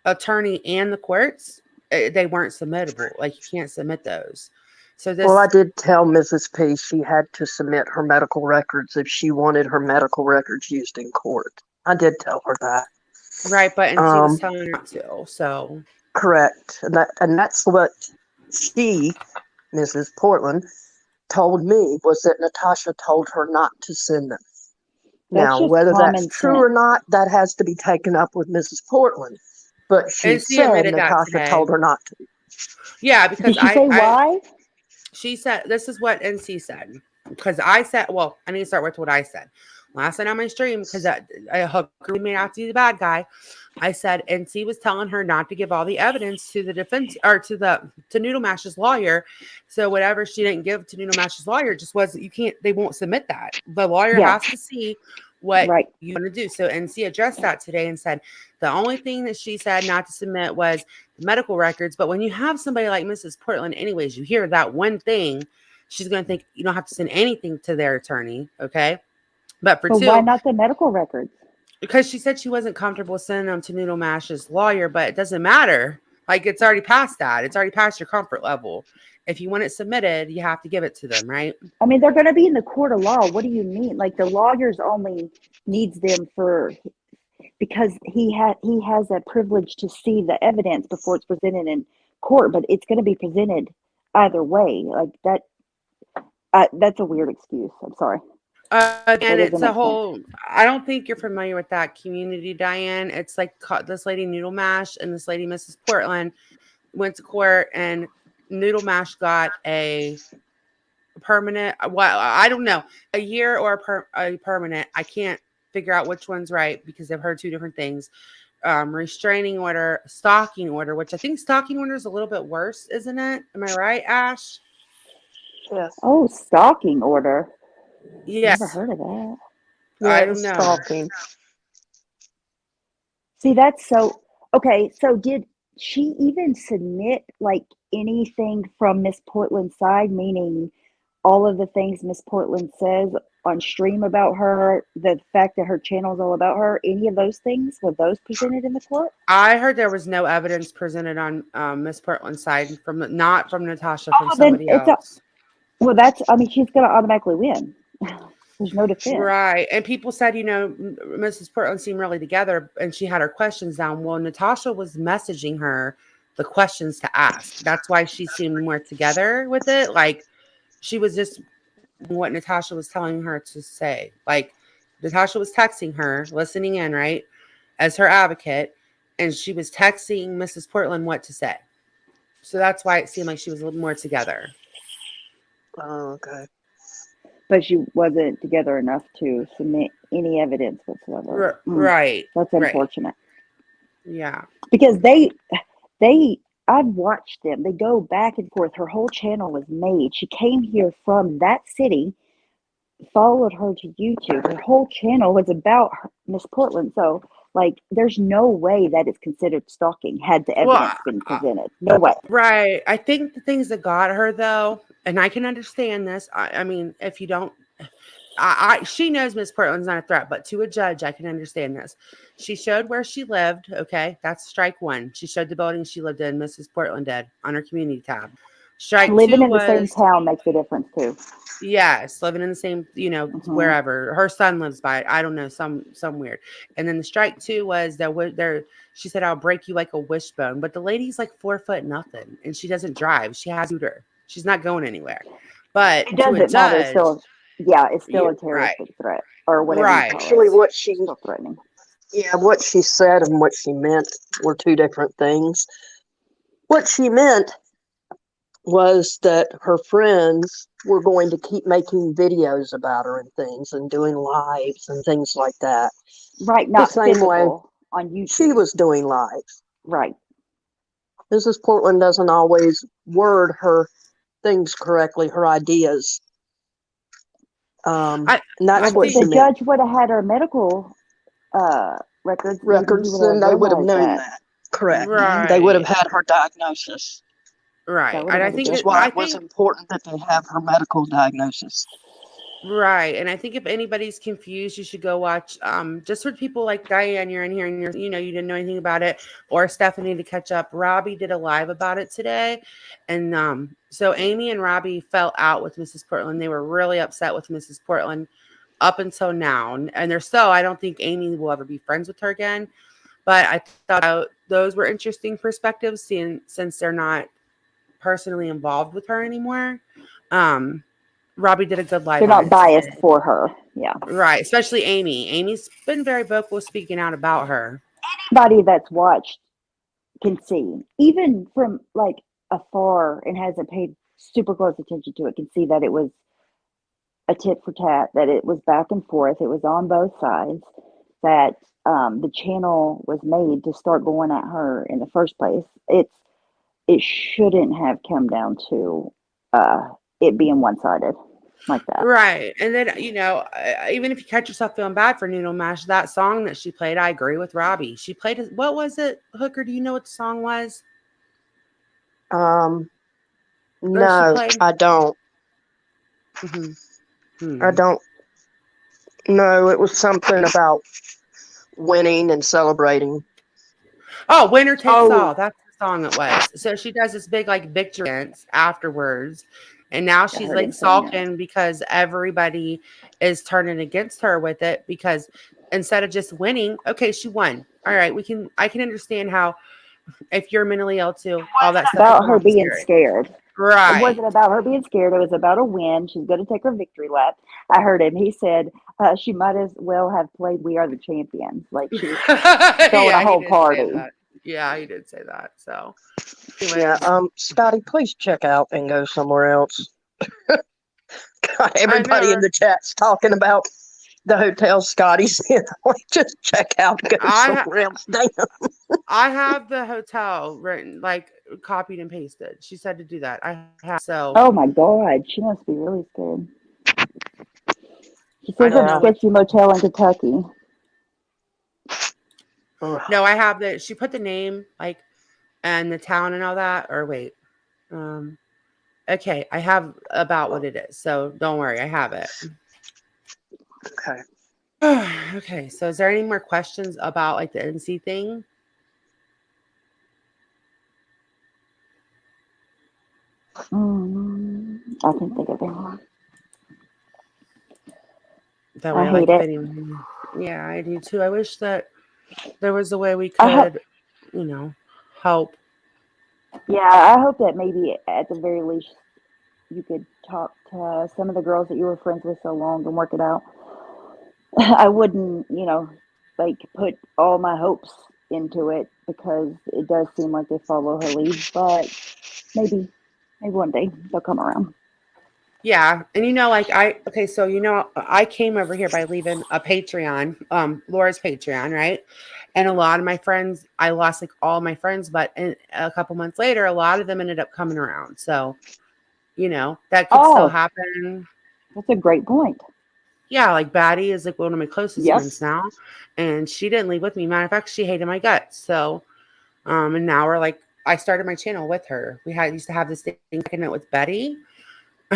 attorney and the courts, they weren't submittable. Like, you can't submit those. So well, I did tell Mrs. P she had to submit her medical records if she wanted her medical records used in court. I did tell her that. Right, but and she was telling her not to. So correct, and that's what she, Mrs. Portland, told me, was that Natasha told her not to send them. Now, whether that's true or not, that has to be taken up with Mrs. Portland. But she said Natasha told her not to. Yeah, because did she say why? She said, this is what NC said. Because I said, well, I need to start with what I said. Last night on my stream, because Hooker made out to be the bad guy, I said NC was telling her not to give all the evidence to the defense or to Noodle Mash's lawyer. So whatever she didn't give to Noodle Mash's lawyer just they won't submit that. The lawyer has to see what you want to do. So NC addressed that today and said the only thing that she said not to submit was the medical records. But when you have somebody like Mrs. Portland, anyways, you hear that one thing, she's going to think you don't have to send anything to their attorney. Okay. But why not the medical records? Because she said she wasn't comfortable sending them to Noodle Mash's lawyer, but it doesn't matter. Like, it's already past that. It's already past your comfort level. If you want it submitted, you have to give it to them, right? I mean, they're going to be in the court of law. What do you mean? Like, the lawyers only needs them because he has a privilege to see the evidence before it's presented in court, but it's going to be presented either way. Like that. That's a weird excuse. I'm sorry. And it's a whole, I don't think you're familiar with that community, Diane. It's like this lady Noodle Mash and this lady Mrs. Portland went to court, and Noodle Mash got a permanent, well, I don't know, a year or a permanent. I can't figure out which one's right because I've heard two different things. Restraining order, stalking order, which I think stalking order is a little bit worse, isn't it? Am I right, Ash? Yes. Oh, stalking order. Yes. Never heard of that. Yeah, I don't know. Stalking. See, that's so okay. So did she even submit like anything from Miss Portland's side, meaning all of the things Miss Portland says on stream about her, the fact that her channel is all about her, any of those things, were those presented in the court? I heard there was no evidence presented on Miss Portland's side not from Natasha, from somebody else. Well, she's going to automatically win. There's no defense. Right. And people said, Mrs. Portland seemed really together and she had her questions down. Well, Natasha was messaging her the questions to ask. That's why she seemed more together with it. Like, she was just what Natasha was telling her to say. Like, Natasha was texting her, listening in, right? as her advocate, and she was texting Mrs. Portland what to say. So that's why it seemed like she was a little more together. Oh, okay. But she wasn't together enough to submit any evidence whatsoever. Right. That's Right. unfortunate. Yeah. Because I've watched them. They go back and forth. Her whole channel was made. She came here from that city, followed her to YouTube. Her whole channel was about Miss Portland. So, like, there's no way that is considered stalking had the Well, evidence been presented. No way. right. I think the things that got her though, and I can understand this. I mean, if you don't, she knows Miss Portland's not a threat, but to a judge, I can understand this. She showed where she lived. Okay, that's strike one. She showed the building she lived in. Mrs. Portland did on her community tab. Strike Living two in the same was town makes a difference too. yes, living in the same, wherever her son lives by it. I don't know, some weird. And then the strike two was that there. She said, "I'll break you like a wishbone," but the lady's like 4 foot nothing, and she doesn't drive. She has a scooter. She's not going anywhere. But It to a doesn't matter. judge, It's still a right, terroristic threat or whatever you right, call Actually, it. Still threatening. what she said and what she meant were two different things. What she meant was that her friends were going to keep making videos about her and things and doing lives and things like that. Right, The not same way physical on YouTube. she was doing lives. Right. Mrs. Portland doesn't always word her things correctly, her ideas. And that's what If she the meant. judge would have had her medical records, maybe he Records, would then have they would have realized known that. that. Correct. right, They would have had her diagnosis, right. would And have I made a think which is difference. why it was important that they have her medical diagnosis. right. And I think if anybody's confused, you should go watch. Just for people like Diane, you're in here and you didn't know anything about it, or Stephanie to catch up. Robbie did a live about it today, and so Amy and Robbie fell out with Mrs. Portland. They were really upset with Mrs. Portland up until now, and they're still. I don't think Amy will ever be friends with her again. But I thought those were interesting perspectives, since they're not personally involved with her anymore. Robbie did a good live They're on not it biased today. for her. Yeah. Right, especially Amy. Amy's been very vocal speaking out about her. Anybody that's watched can see, even from like afar and hasn't paid super close attention to it, can see that it was a tit for tat, that it was back and forth, it was on both sides, that the channel was made to start going at her in the first place. It shouldn't have come down to it being one sided like that. Right. And then, even if you catch yourself feeling bad for Noodle Mash, that song that she played, I agree with Robbie. She played, what was it, Hooker? Do you know what the song was? No, I don't. I don't know. It was something about winning and celebrating. Oh, Winner Takes All. That's the song it was. So she does this big like victory dance afterwards. And now she's like sulking because everybody is turning against her with it, because instead of just winning, okay, she won. All right, I can understand how, if you're mentally ill too, all that stuff. About her being scared. Right. It wasn't about her being scared. It was about a win. She's going to take her victory lap. I heard him. He said she might as well have played "We Are the Champions." Like she was throwing a whole party. Yeah, he did say that. So, anyways. Yeah. Scotty, please check out and go somewhere else. God, everybody in the chat's talking about the hotel Scotty's in. Just check out and go somewhere else. Damn. I have the hotel written, like copied and pasted. She said to do that. I have, so. Oh my God, she must be really scared. She says it's a sketchy motel in Kentucky. No, I have that. She put the name, like, and the town and all that. Or wait, okay, I have about what it is. So don't worry, I have it. Okay. Okay. So is there any more questions about like the NC thing? I can think of it. That way, I hate it. anyone, yeah, I do too. I wish that there was a way we could, help. Yeah, I hope that maybe at the very least you could talk to some of the girls that you were friends with so long and work it out. I wouldn't, like put all my hopes into it because it does seem like they follow her lead, but maybe one day they'll come around. Yeah. And so I came over here by leaving a Patreon, Laura's Patreon, right? And a lot of my friends, I lost like all my friends, but a couple months later, a lot of them ended up coming around. So, that could still Oh, happen. that's a great point. Yeah, like Batty is like one of my closest Yep. friends now. And she didn't leave with me. Matter of fact, she hated my guts. So and now we're like I started my channel with her. We had used to have this thing kicking it with Betty,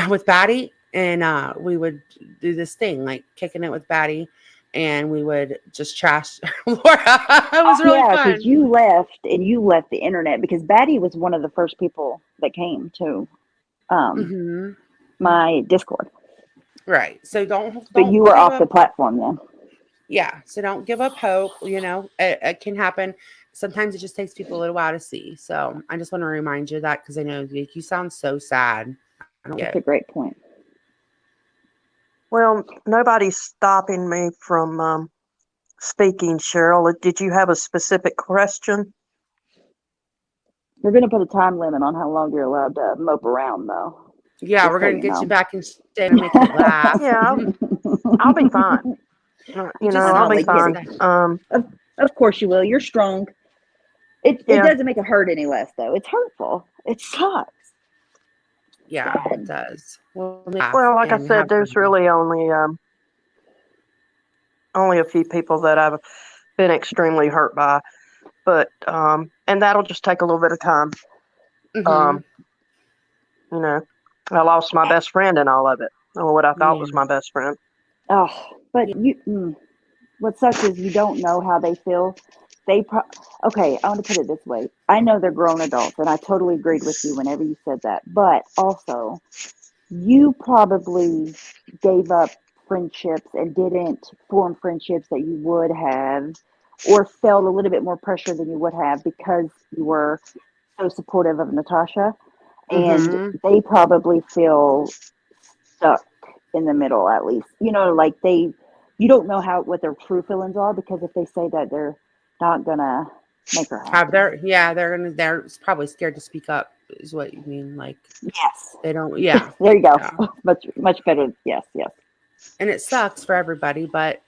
with Batty, and we would do this thing like kicking it with Batty, and we would just trash Laura. It was really Yeah, because fun. you left the internet because Batty was one of the first people that came to um, Hmm. my Discord. Right. So don't But you don't were give off the up. platform then. Yeah. So don't give up hope. It can happen. Sometimes it just takes people a little while to see. So I just want to remind you of that because I know like, you sound so sad. I don't That's get. a great point. Well, nobody's stopping me from speaking, Cheryl. Did you have a specific question? We're going to put a time limit on how long you're allowed to mope around, though. Yeah, Just we're so gonna you get you know. back in shape and make you laugh. Yeah, I'll be fine. You just I'm I'll be only need to fine. kidding. stay. Of course you will. You're strong. It Yeah. doesn't make it hurt any less, though. It's hurtful. It sucks. Yeah, it Sad. does. We'll laugh Well, like I and said, have there's fun. really only a few people that I've been extremely hurt by, but and that'll just take a little bit of time. Mm-hmm. Um, you know, I lost my best friend in all of it, or what I thought Yeah. was my best friend. Oh, but Yeah. what sucks is you don't know how they feel. Okay, I want to put it this way. I know they're grown adults, and I totally agreed with you whenever you said that. But also, you probably gave up friendships and didn't form friendships that you would have, or felt a little bit more pressure than you would have because you were so supportive of Natasha. And Mm-hmm. they probably feel stuck in the middle, at least. Like you don't know what their true feelings are because if they say that, they're not gonna make her happy. They're probably scared to speak up is what you mean. Like Yes. they don't, yeah. There you go. Yeah. Much better. Yes, yes. And it sucks for everybody, but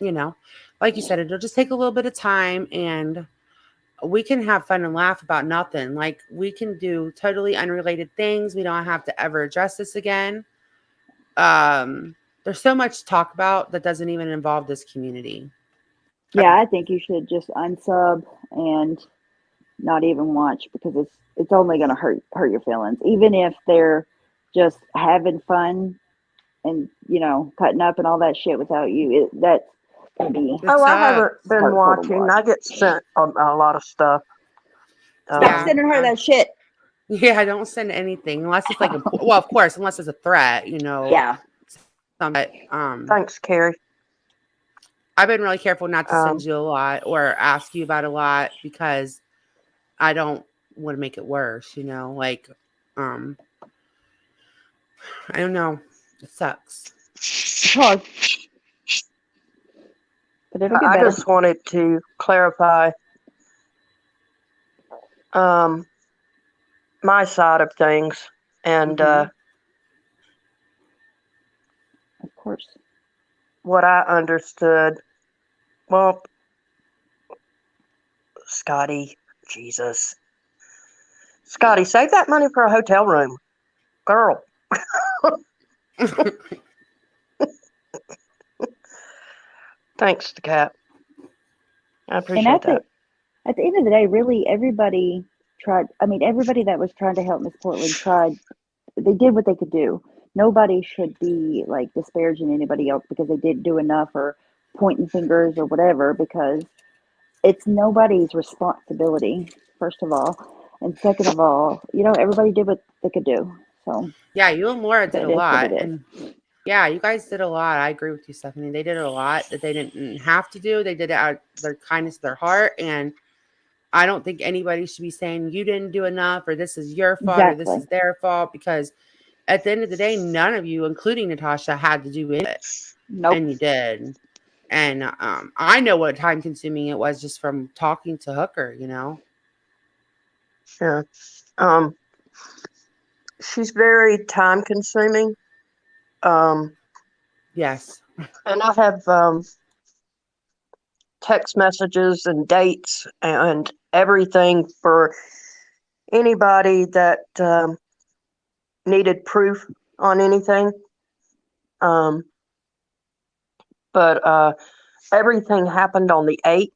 you know, like you said, it'll just take a little bit of time and we can have fun and laugh about nothing. Like we can do totally unrelated things. We don't have to ever address this again. There's so much to talk about that doesn't even involve this community. Yeah, I think you should just unsub and not even watch because it's only gonna hurt your feelings. Even if they're just having fun and cutting up and all that shit without you, that's gonna be It Oh, I sucks. haven't been hurtful to watching. watch. I get sent a lot of stuff. Stop Yeah. sending her that shit. Yeah, don't send anything unless it's like well, of course, unless it's a threat, Yeah. But Thanks, Carrie. I've been really careful not to send Um, you a lot or ask you about a lot because I don't want to make it worse, like um I don't know. It sucks. It's hard, but it'll get I better. just wanted to clarify um, my side of things, and Mm-hmm. Of course. what I understood. Well, Scotty, Jesus, Scotty, save that money for a hotel room, girl. Thanks, the cat. I And appreciate that. at the end of the day, really, everybody tried. I mean, everybody that was trying to help Miss Portland tried. They did what they could do. Nobody should be like disparaging anybody else because they didn't do enough or pointing fingers or whatever because it's nobody's responsibility, first of all. And second of all, everybody did what they could do. So Yeah, you and Laura did a it is what lot. it is. And yeah, you guys did a lot. I agree with you, Stephanie. They did a lot that they didn't have to do. They did it out of their kindness of their heart. And I don't think anybody should be saying you didn't do enough or this is your fault or this Exactly. is their fault because at the end of the day, none of you, including Natasha, had to do it. Nope. And you did. And I know what time consuming it was just from talking to Hooker, you know? Yeah. Um, she's very time consuming. Um, Yes. and I have text messages and dates and everything for anybody that needed proof on anything. Um, but everything happened on the 8th,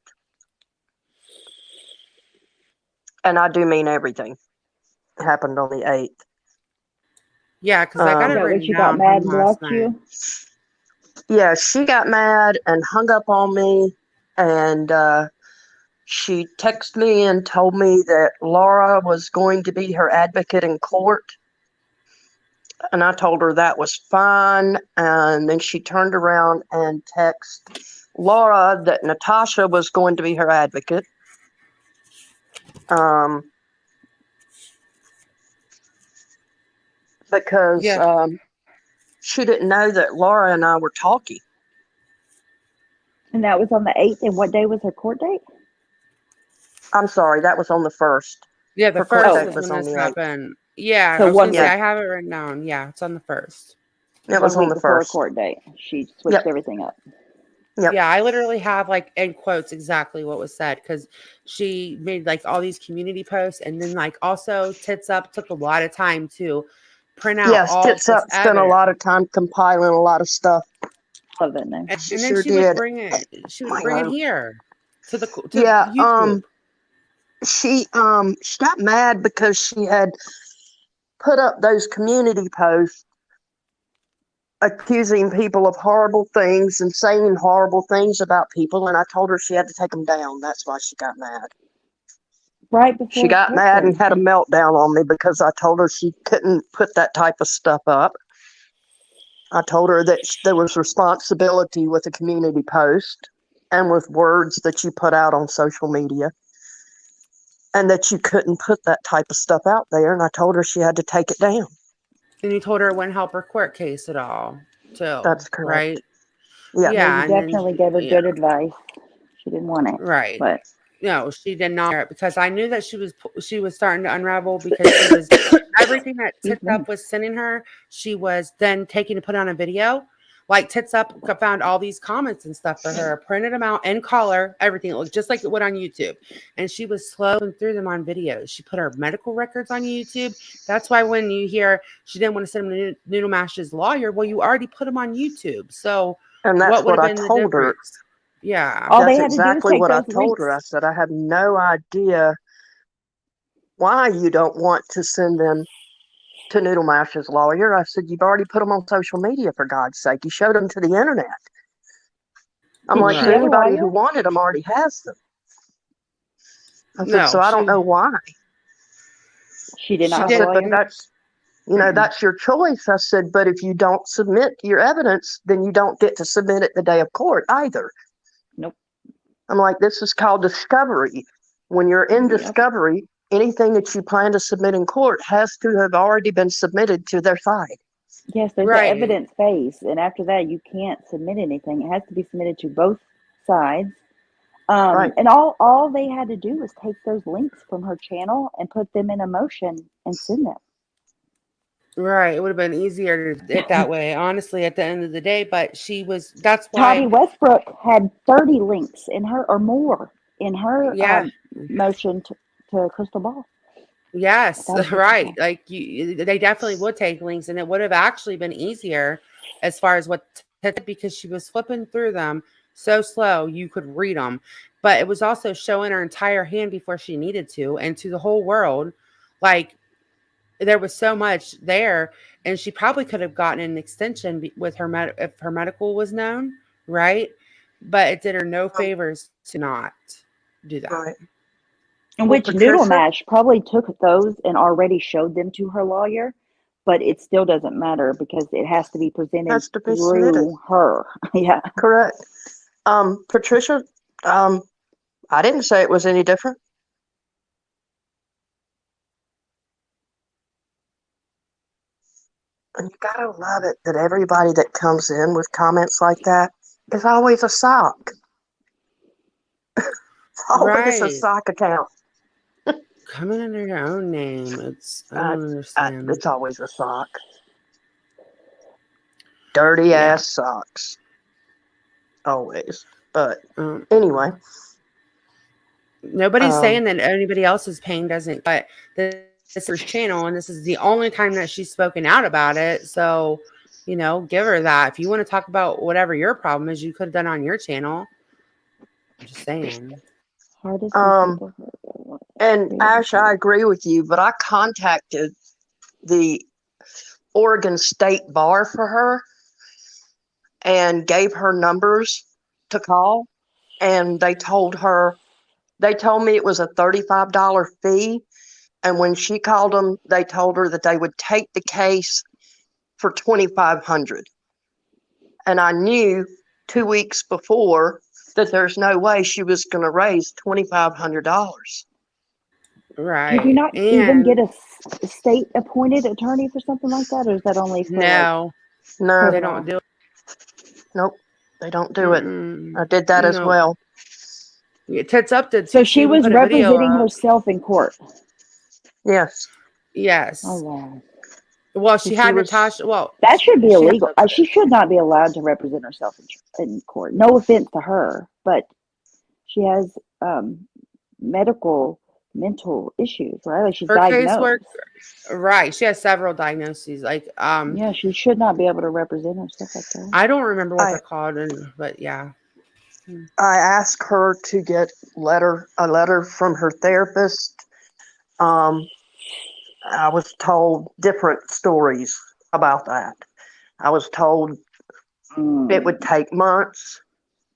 and I do mean everything happened on the 8th. Yeah, because I got Is it that when written she got down mad from and last blocked night. you? Yeah, she got mad and hung up on me, and she texted me and told me that Laura was going to be her advocate in court. And I told her that was fine. And then she turned around and texted Laura that Natasha was going to be her advocate. Um, because Yeah. she didn't know that Laura and I were talking. And that was on the 8th. And what day was her court date? I'm sorry, that was on the 1st. Yeah, the Her court first Oh, date is was when on this the 8th. happened. Yeah, so I was one gonna say Yeah, I have it written down. Yeah, it's on the first. it was on week the before her 1st. court date, she switched Yep, everything up. yep. Yeah, I literally have like in quotes exactly what was said because she made like all these community posts and then like also Tits Up took a lot of time to print out Yes, all of Tits this Up spent a evidence. lot of time compiling a lot of stuff. Love that name. She And then sure did. she would I bring it know. here to Yeah, YouTube. she got mad because she had put up those community posts accusing people of horrible things and saying horrible things about people, and I told her she had to take them down. That's why she got mad. Right She before her got court mad date. and had a meltdown on me because I told her she couldn't put that type of stuff up. I told her that there was responsibility with a community post and with words that you put out on social media, and that you couldn't put that type of stuff out there. And I told her she had to take it down. And you told her it wouldn't help her court case at all, too, That's correct. right? Yeah. Yeah, you Yeah, and then definitely gave her yeah, good advice. She didn't want it, right. but No, she did not hear it because I knew that she was starting to unravel because she was everything that excuse Tits me. Up was sending her, she was then taking to put on a video. Like Tits Up found all these comments and stuff for her, printed them out in color, everything. It looked just like it would on YouTube. And she was slowing through them on videos. She put her medical records on YouTube. That's why when you hear she didn't want to send them to Noodle Mash's lawyer, well, you already put them on YouTube. So And what that's would what have I been the told her. difference? Yeah. All they That's had to do was exactly take what I those told her. links. I said, I have no idea why you don't want to send them to Noodle Mash's lawyer. I said, you've already put them on social media, for God's sake. You showed them to the internet. I'm Did like, she so have a Right. anybody lawyer? who wanted them already has them. I said, so No, I don't know why. She did not she I have a did. said, but lawyer? Mm-mm. that's your choice. I said, but if you don't submit your evidence, then you don't get to submit it the day of court either. Nope. I'm like, this is called discovery. When you're in Yep. discovery, anything that you plan to submit in court has to have already been submitted to their side. Yes, there's the Right. evidence phase, and after that, you can't submit anything. It has to be submitted to both sides. Right. And all they had to do was take those links from her channel and put them in a motion and send them. Right. It would have been easier to it that way, honestly, at the end of the day. But that's Toddy why, Westbrook had 30 links in her or more in her yeah, motion to Crystal Ball. yes, That is right. ridiculous. Like they definitely would take links, and it would have actually been easier as far as what because she was flipping through them so slow you could read them. But it was also showing her entire hand before she needed to, and to the whole world. Like there was so much there, and she probably could have gotten an extension with if her medical was known, right? But it did her no Um, favors to not do that. right. In Well, which Noodle Patricia Mash probably took those and already showed them to her lawyer, but it still doesn't matter because it has to be presented has to be submitted. through her. Yeah. Correct. Patricia, um, I didn't say it was any different. And you gotta love it that everybody that comes in with comments like that It's always a sock. It's always a Right. sock account. Coming under your own name. I I, don't understand. it's always a sock. Dirty Yeah. ass socks. Always. But Um, anyway, nobody's um, saying that anybody else's pain doesn't, but this is her channel, and this is the only time that she's spoken out about it. So, give her that. If you want to talk about whatever your problem is, you could have done on your channel. I'm just saying. Hard to see um, people hurt. Or what? and Creative Ash, I hurt. agree with you, but I contacted the Oregon State Bar for her and gave her numbers to call, and they told me it was a $35 fee. And when she called them, they told her that they would take the case for $2,500. And I knew 2 weeks before that there's no way she was going to raise $2,500. Could you Right. not even get And a state appointed attorney for something like that, or is that only for like no, No, they criminal? don't do it. nope, they don't do it. Mm-mm. I did that as No. well. Yeah, Tits Up did So too. She she even was put a video representing up. herself in court. Yes. Oh Yes. wow, Well, And she she had was, Natasha. Well, that should be she had. illegal. She should not be allowed to represent herself in court. No offense to her, but she has medical mental issues, right? Like she's Her casework, diagnosed. right? She has several diagnoses. Like, Yeah, she should not be able to represent herself like that. I don't remember what I, they're called, but yeah. I asked her to get a letter from her therapist. Um, I was told different stories about that. I was told it would Mm. take months.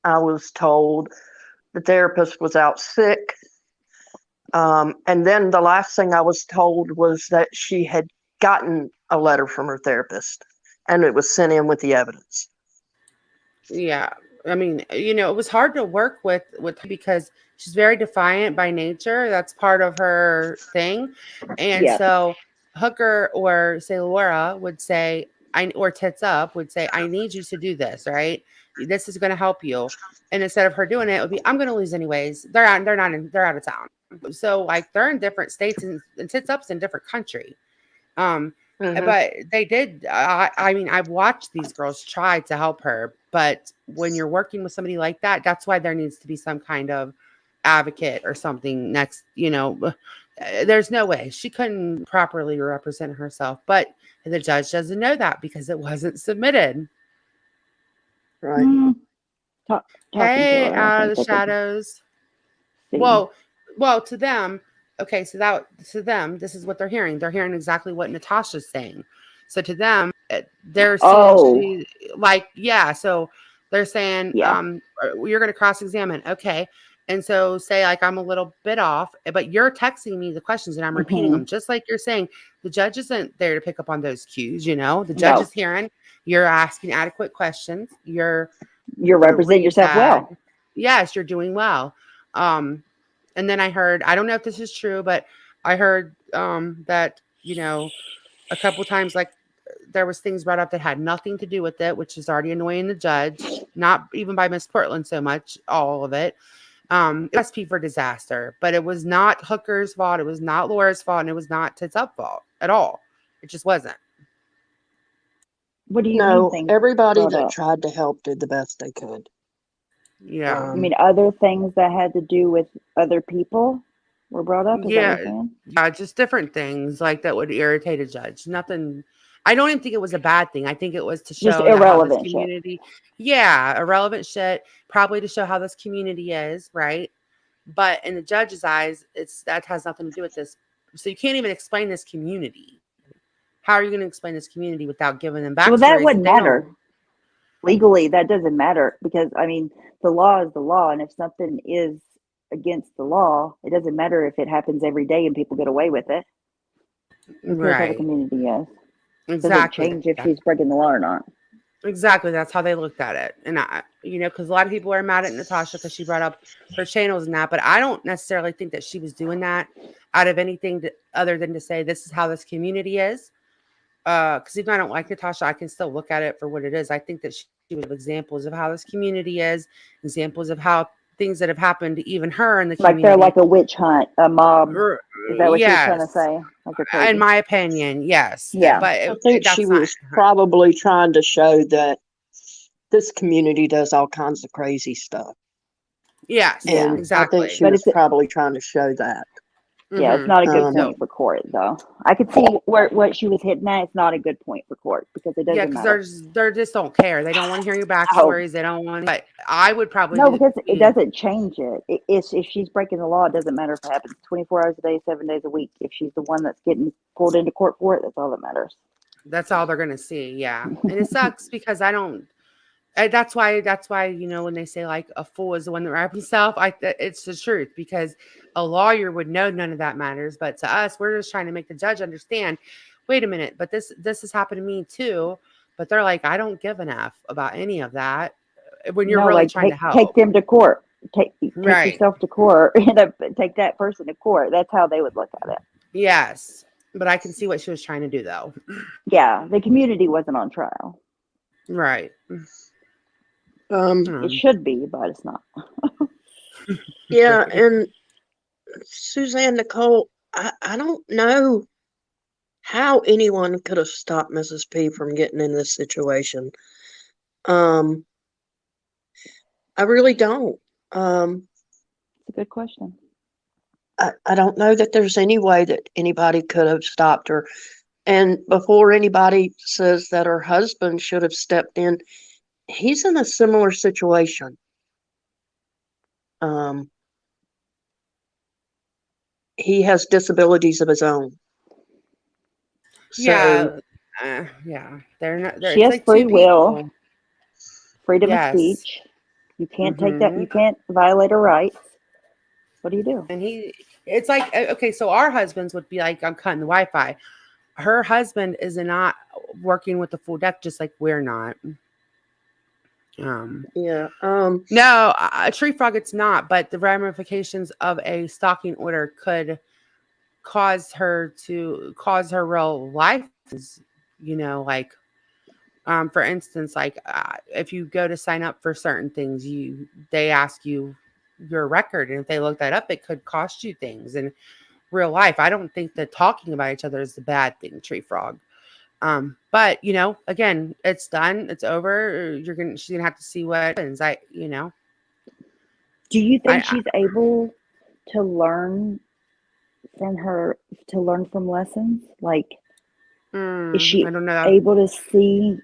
I was told the therapist was out sick. And then the last thing I was told was that she had gotten a letter from her therapist and it was sent in with the evidence. Yeah. I mean, it was hard to work with her because she's very defiant by nature. That's part of her thing. And Yes. so Hooker or say Laura would say, or Tits Up would say, I need you to do this, right? This is going to help you. And instead of her doing it, it would be, I'm going to lose anyways. They're out of town. So like they're in different states and Tits Up's in a different country. Mm-hmm. But they did. I mean, I've watched these girls try to help her, but when you're working with somebody like that, that's why there needs to be some kind of advocate or something next. There's no way she couldn't properly represent herself, but the judge doesn't know that because it wasn't submitted. Right. Mm, talking to Hey, her, I out of think the they could shadows. see. Well, to them, okay, to them, this is what they're hearing. They're hearing exactly what Natasha's saying. So to them, they're seeing Oh, she like, yeah. So they're saying, yeah. you're going to cross-examine, okay. And so say like I'm a little bit off, but you're texting me the questions and I'm repeating Hmm. them, just like you're saying. The judge isn't there to pick up on those cues. The judge No, is hearing. You're asking adequate questions. You're you represent read yourself that. well. Yes, you're doing well. Um, and then I heard, I don't know if this is true, but I heard that, a couple times, like there was things brought up that had nothing to do with it, which is already annoying the judge, not even by Miss Portland so much, all of it. Recipe for disaster, but it was not Hooker's fault. It was not Laura's fault. And it was not Tits Up fault at all. It just wasn't. What do you mean No, things everybody brought that up? tried to help did the best they could. Yeah. You mean Um, other things that had to do with other people were brought up? Is that what Yeah. you're saying? Yeah. Just different things like that would irritate a judge. Nothing. I don't even think it was a bad thing. I think it was to Just show that how this irrelevant shit. community, yeah, irrelevant shit, probably to show how this community is, right? But in the judge's eyes, that has nothing to do with this. So you can't even explain this community. How are you going to explain this community without giving them Well, that backstories that wouldn't they matter. don't? Legally, that doesn't matter because, I mean, the law is the law. And if something is against the law, it doesn't matter if it happens every day and people get away with it. Who cares how the Right. community is? Doesn't Exactly. change if she's breaking the law or not. Exactly. That's how they looked at it. And because a lot of people are mad at Natasha because she brought up her channels and that, but I don't necessarily think that she was doing that out of anything other than to say, this is how this community is. because even though I don't like Natasha, I can still look at it for what it is. I think that she would have examples of how this community is, examples of how things that have happened to even her in the Like they're community. like a witch hunt, a mob. Is that what you're trying to Yes, say? Like they're in crazy. my opinion, yes. Yeah. But I think she that's not was her. probably trying to show that this community does all kinds of crazy stuff. Yes, Yeah. And I think exactly. she But was it's probably trying to show that. yeah, it's Hmm. not a good Um, point for court though. I could see where what she was hitting at. It's not a good point for court because it Yeah, doesn't because matter. they just don't care. They don't want to hear your Oh backstories. They don't want. But I would probably no, do. because it You know, doesn't change it. If she's breaking the law, it doesn't matter if it happens 24 hours a day, 7 days a week. If she's the one that's getting pulled into court for it, that's all that matters. that's all they're gonna see. Yeah, and it sucks because I don't. That's why. That's why when they say like a fool is the one that wraps himself. It's the truth because a lawyer would know none of that matters, but to us, we're just trying to make the judge understand. Wait a minute, but this has happened to me too. But they're like, I don't give an F about any of that when you're No, really like trying to take help. them to court. Take Right. yourself to court. Take that person to court. That's how they would look at it. Yes. But I can see what she was trying to do though. Yeah, the community wasn't on trial. Right. It should be, but it's not. yeah, and Suzanne Nicole, I don't know how anyone could have stopped Mrs. P from getting in this situation. I really don't. It's a good question. I don't know that there's any way that anybody could have stopped her. And before anybody says that her husband should have stepped in, he's in a similar situation. He has disabilities of his own. So yeah. They're not. She It's has like free two will, people. freedom of Yes. speech. You can't take that. Hmm. You can't violate her rights. What do you do? And it's like okay. So our husbands would be like, I'm cutting the Wi-Fi. Her husband is not working with the full deck, just like we're not. yeah. No, a tree frog it's not, but the ramifications of a stalking order could cause her real life, like for instance, like if you go to sign up for certain things, they ask you your record, and if they look that up, it could cost you things in real life. I don't think that talking about each other is the bad thing, tree frog. But again, it's done, it's over. She's gonna have to see what happens. Do you think I she's able to learn from lessons? Like, is I she don't know. able to see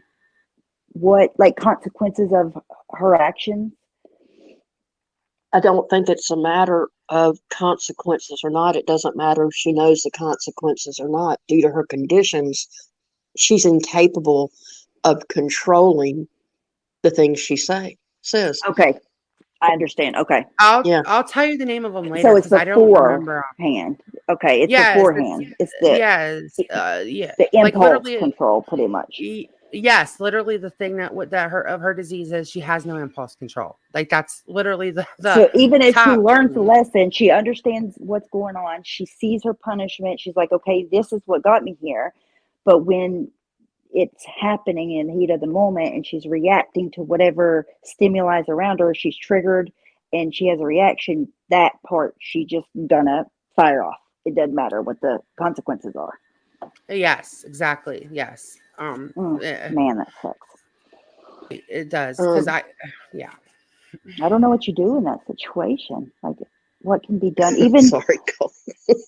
what like consequences of her actions? I don't think it's a matter of consequences or not. It doesn't matter if she knows the consequences or not. Due to her conditions, she's incapable of controlling the things she says. Okay, I understand. Okay, Yeah. I'll tell you the name of them later so it's because I don't remember. beforehand. Okay, it's Yes, beforehand. It's yes, yeah, the like impulse literally. control, pretty much. Yes, literally the thing that her disease is she has no impulse control. Like that's literally the So even if she top learns the thing. lesson, she understands what's going on. She sees her punishment. She's like, okay, this is what got me here. But when it's happening in the heat of the moment and she's reacting to whatever stimuli around her, she's triggered and she has a reaction, that part she just gonna fire off. It doesn't matter what the consequences are. Yes, exactly. Yes. Man, that sucks. It does because yeah. I don't know what you do in that situation. Like, what can be done, even Sorry, Cole.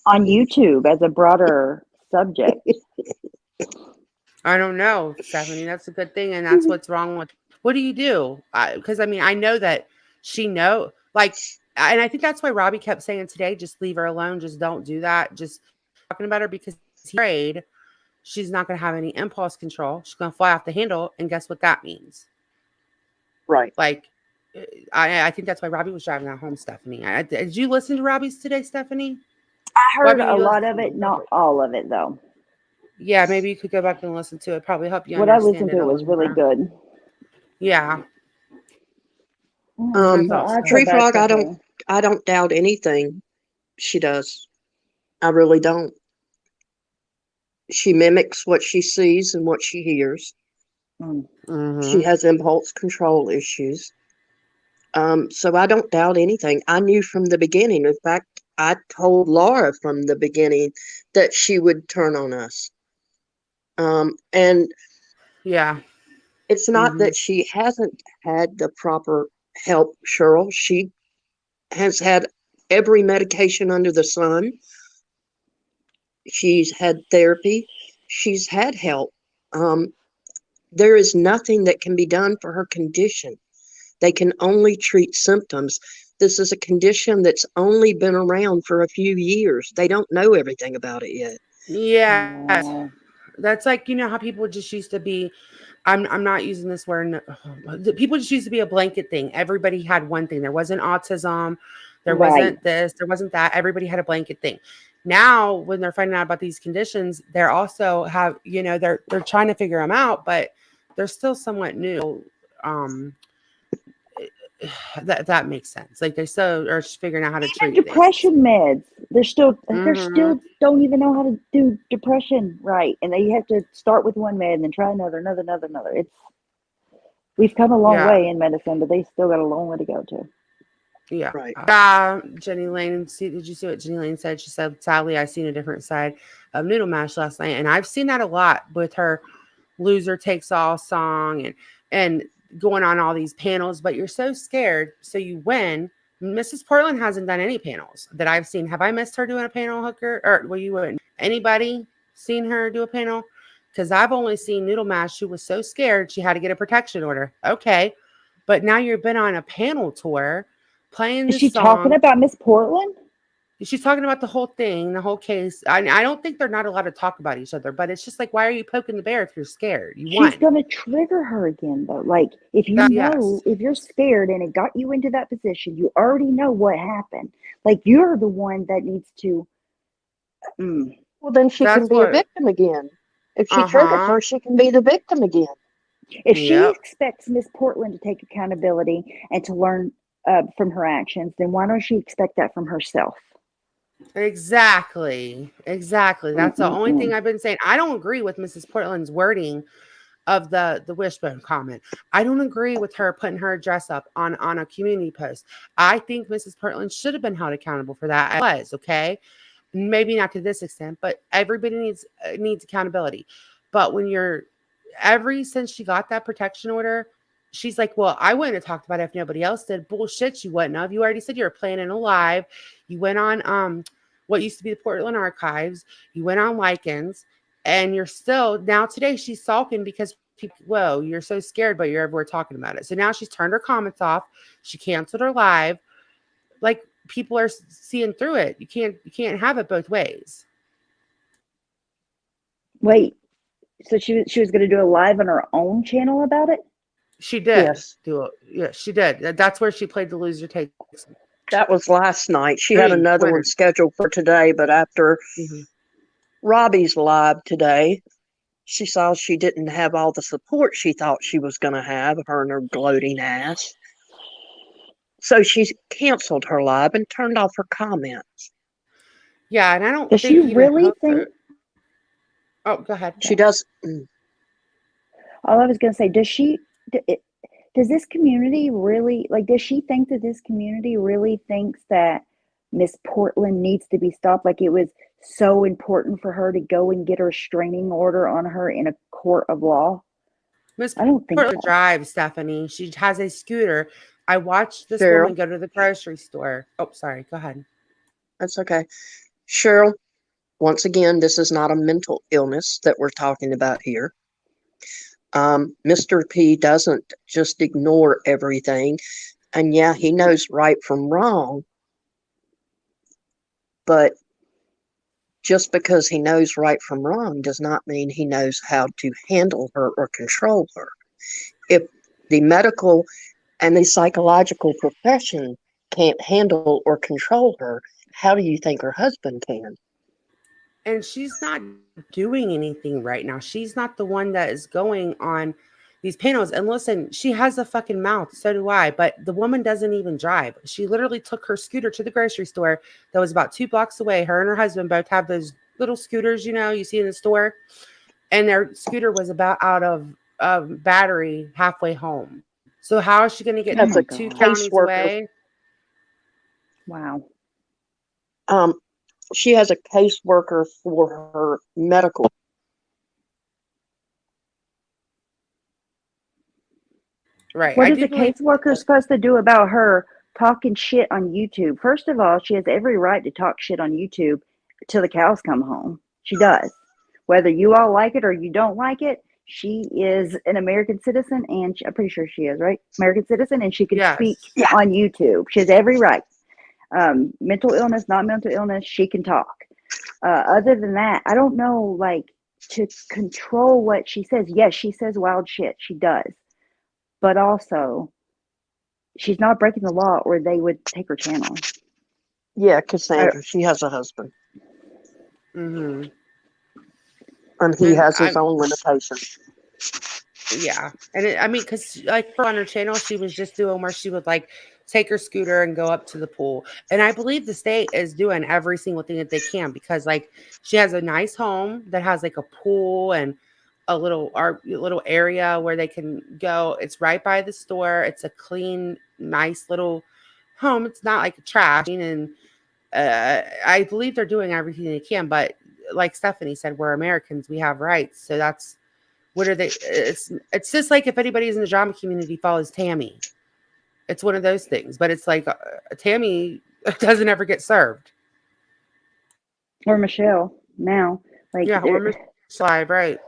on YouTube as a broader subject. I don't know, Stephanie. That's a good thing, and that's what's wrong with. What do you do? Because I know that she like, and I think that's why Robbie kept saying today, just leave her alone, just don't do that, just talking about her because he's afraid she's not going to have any impulse control. She's going to fly off the handle, and guess what that means? Right. Like, I think that's why Robbie was driving that home, Stephanie. Did you listen to Robbie's today, Stephanie? I heard Robbie, a lot of it, not all of it, though. Yeah, maybe you could go back and listen to it. Probably help you What I understand listened it to a was little really more. good. Yeah. I thought so. Tree Frog, I don't doubt anything she does. I really don't. She mimics what she sees and what she hears. Mm. She Mm-hmm. has impulse control issues. So I don't doubt anything. I knew from the beginning. In fact, I told Laura from the beginning that she would turn on us. And Yeah. it's not Mm-hmm. that she hasn't had the proper help, Cheryl. She has had every medication under the sun. She's had therapy. She's had help. Um, there is nothing that can be done for her condition. They can only treat symptoms. This is a condition that's only been around for a few years. They don't know everything about it yet. Yes. No. That's like, you know how people just used to be, I'm not using this word. People just used to be a blanket thing. Everybody had one thing. There wasn't autism, there Right. wasn't this, there wasn't that. Everybody had a blanket thing. Now, when they're finding out about these conditions, they're also have, you know, they're trying to figure them out, but they're still somewhat new. Um, that makes sense. Like they still are just figuring out how to Even treat things. depression meds. They're Hmm. still don't even know how to do depression right. And they have to start with one med and then try another. We've come a long Yeah. way in medicine, but they still got a long way to go too. Yeah. Right. Jenny Lane, did you see what Jenny Lane said? She said, sadly, I seen a different side of Noodle Mash last night. And I've seen that a lot with her loser takes all song and going on all these panels, but you're so scared. So you win. Mrs. Portland hasn't done any panels that I've seen. Have I missed her doing a panel, Hooker? Or well, you wouldn't. Anybody seen her do a panel? Because I've only seen Noodle Mash. She was so scared she had to get a protection order. Okay. But now you've been on a panel tour playing Is this she talking song. about Miss Portland? She's talking about the whole thing, the whole case. I don't think they're not allowed to talk about each other, but it's just like, why are you poking the bear if you're scared? You She's won. gonna trigger her again though. Like if you know, Yes, if you're scared and it got you into that position, you already know what happened. Like you're the one that needs to mm. Well, then she can that's be a what. victim again. If she triggers Uh-huh. her, she can be the victim again. If she Yep. expects Miss Portland to take accountability and to learn from her actions, then why don't she expect that from herself? Exactly. Exactly. That's the only Mm-mm-mm. thing I've been saying. I don't agree with Mrs. Portland's wording of the wishbone comment. I don't agree with her putting her address up on a community post. I think Mrs. Portland should have been held accountable for that. I was, okay? Maybe not to this extent, but everybody needs accountability. But when you're every since she got that protection order, she's like, well, I wouldn't have talked about it if nobody else did. Bullshit, you wouldn't have. You already said you were planning a live. You went on what used to be the Portland Archives. You went on Likens, and you're still now today she's sulking because people, whoa, you're so scared, but you're everywhere talking about it. So now she's turned her comments off. She canceled her live. Like people are seeing through it. You can't have it both ways. Wait, so she was going to do a live on her own channel about it? She did Yes, do it. Yeah, she did. That's where she played the loser takes. that was last night. She I had mean, another one winner. scheduled for today, but after Hmm. Robbie's live today, she saw she didn't have all the support she thought she was going to have, her and her gloating ass. So she canceled her live and turned off her comments. Yeah, and I don't Does she think even really think? Hooker. Oh, go ahead. She does. All I was going to say, does this community really like? Does she think that this community really thinks that Miss Portland needs to be stopped? Like it was so important for her to go and get her restraining order on her in a court of law? Miss I don't think Portland so. drives, Stephanie. She has a scooter. I watched this woman Cheryl, go to the grocery store. Oh, sorry. Go ahead. that's okay. Cheryl, once again, this is not a mental illness that we're talking about here. Mr. P doesn't just ignore everything. And yeah, he knows right from wrong, but just because he knows right from wrong does not mean he knows how to handle her or control her. If the medical and the psychological profession can't handle or control her, how do you think her husband can? And she's not doing anything right now. She's not the one that is going on these panels. And listen, she has a fucking mouth. So do I. But the woman doesn't even drive. She literally took her scooter to the grocery store that was about 2 blocks away. Her and her husband both have those little scooters, you see in the store, and their scooter was about out of battery halfway home. So how is she going to get Oh That's my a two God. counties caseworker. away? Wow. Um, she has a caseworker for her medical. Right. What I is do a believe caseworker supposed to do about her talking shit on YouTube? First of all, she has every right to talk shit on YouTube till the cows come home. She does. Whether you all like it or you don't like it, she is an American citizen, and I'm pretty sure she is, right? American citizen, and she can speak yes. Yeah. on YouTube. She has every right. Mental illness, not mental illness, she can talk. Other than that, I don't know, like, to control what she says. Yes, she says wild shit. She does. But also, she's not breaking the law or they would take her channel. Yeah, I, Cassandra. She has a husband, Mm-hmm. and he And has his own limitations. yeah, and I mean, because like on her channel, she was just doing where she would like take her scooter and go up to the pool. And I believe the state is doing every single thing that they can, because like she has a nice home that has like a pool and a little area where they can go. It's right by the store. It's a clean, nice little home. It's not like trash. And I believe they're doing everything they can. But like Stephanie said, we're Americans. We have rights. So that's what are they? It's just like if anybody's in the drama community follows Tammy. It's one of those things. But it's like Tammy doesn't ever get served. or Michelle now, like, Yeah, there or Miss Live, right?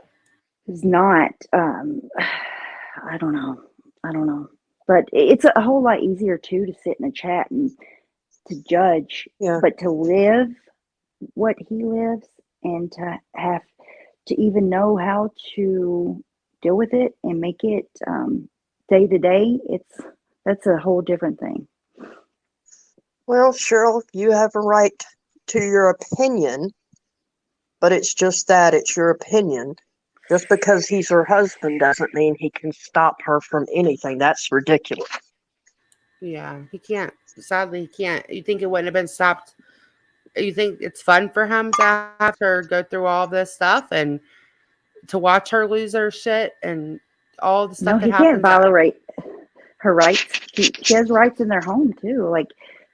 is not, I don't know. I don't know. But it's a whole lot easier too to sit in a chat and to judge, Yeah. but to live what he lives and to have to even know how to deal with it and make it day to day, that's a whole different thing. Well, Cheryl, you have a right to your opinion, but it's just that it's your opinion. Just because he's her husband doesn't mean he can stop her from anything. That's ridiculous. Yeah, he can't. Sadly, he can't. You think it wouldn't have been stopped? You think it's fun for him to have her go through all this stuff and to watch her lose her shit and all the No, stuff that he can't happens? violate her rights. She has rights in their home too. Like,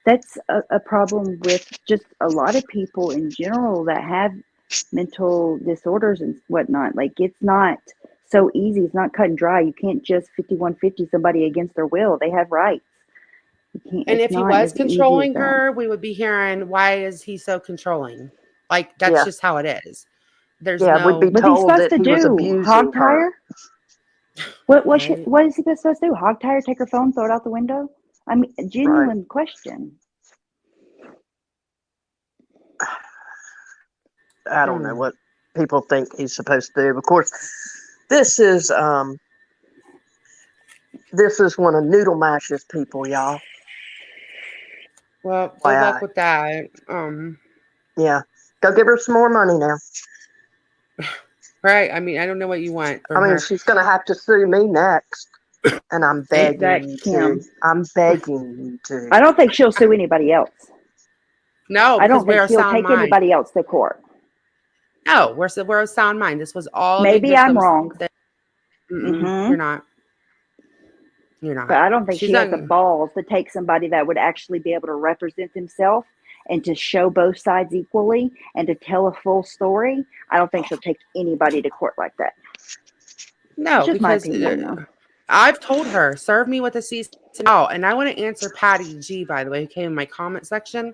that's a problem with just a lot of people in general that have mental disorders and whatnot. Like, it's not so easy. It's not cut and dry. You can't just 5150 somebody against their will. They have rights. You can't. And It's if he not was as easy as controlling that. her, we would be hearing, why is he so controlling? Like, that's Yeah. just how it is. There's Yeah, we'd be no, What's he told supposed that to he was do? abusing Hog her. tire? What right? what is he supposed to do? Hog tire? Take her phone? Throw it out the window? I mean, a Right. genuine question. I don't know what people think he's supposed to do. Of course, this is one of Noodle Mash's people, y'all. Well, good luck Why? with that. Yeah. Go give her some more money now. Right. I mean, I don't know what you want I from mean, her. she's going to have to sue me next. And I'm Ain't begging Exact you to. Kim. I'm begging you to. I don't think she'll sue anybody else. no, I because don't think we're a she'll sound take mind. anybody else to court. No, we're a sound mind. This was all the Maybe I'm victims. wrong. You're not. You're But not. I don't think She's she has the done. balls to take somebody that would actually be able to represent himself and to show both sides equally and to tell a full story. I don't think she'll take anybody to court like that. It's No, just my because opinion, though. I've told her, serve me with a cease and out. And I want to answer Patty G, by the way, who came in my comment section.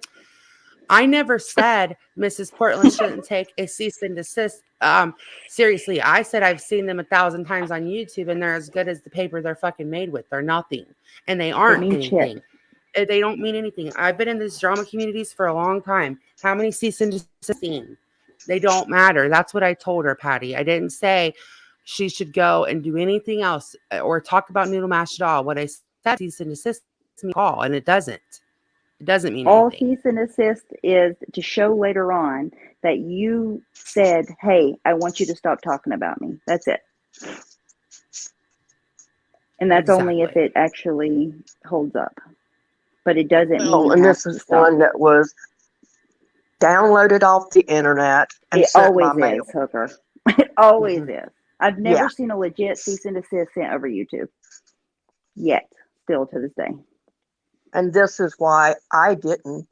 I never said Mrs. Portland shouldn't take a cease and desist. Seriously, I said I've seen them 1,000 times on YouTube, and they're as good as the paper they're fucking made with. They're nothing, and they They aren't mean shit. anything. They don't mean anything. I've been in these drama communities for a long time. How many cease and desist? They don't matter. That's what I told her, Patty. I didn't say she should go and do anything else or talk about Noodle Mash at all. What I said, cease and desist me call, and it doesn't. It doesn't mean All anything. cease and desist is to show later on that you said, hey, I want you to stop talking about me. That's it. And that's only if Exactly. it actually holds up. But it doesn't mean Well, you and have this to is stop. one that was downloaded off the internet and It sent always by mail. is, Hooker. It always Mhm. is. I've never Yeah. seen a legit cease and desist sent over YouTube yet, still to this day. And this is why I didn't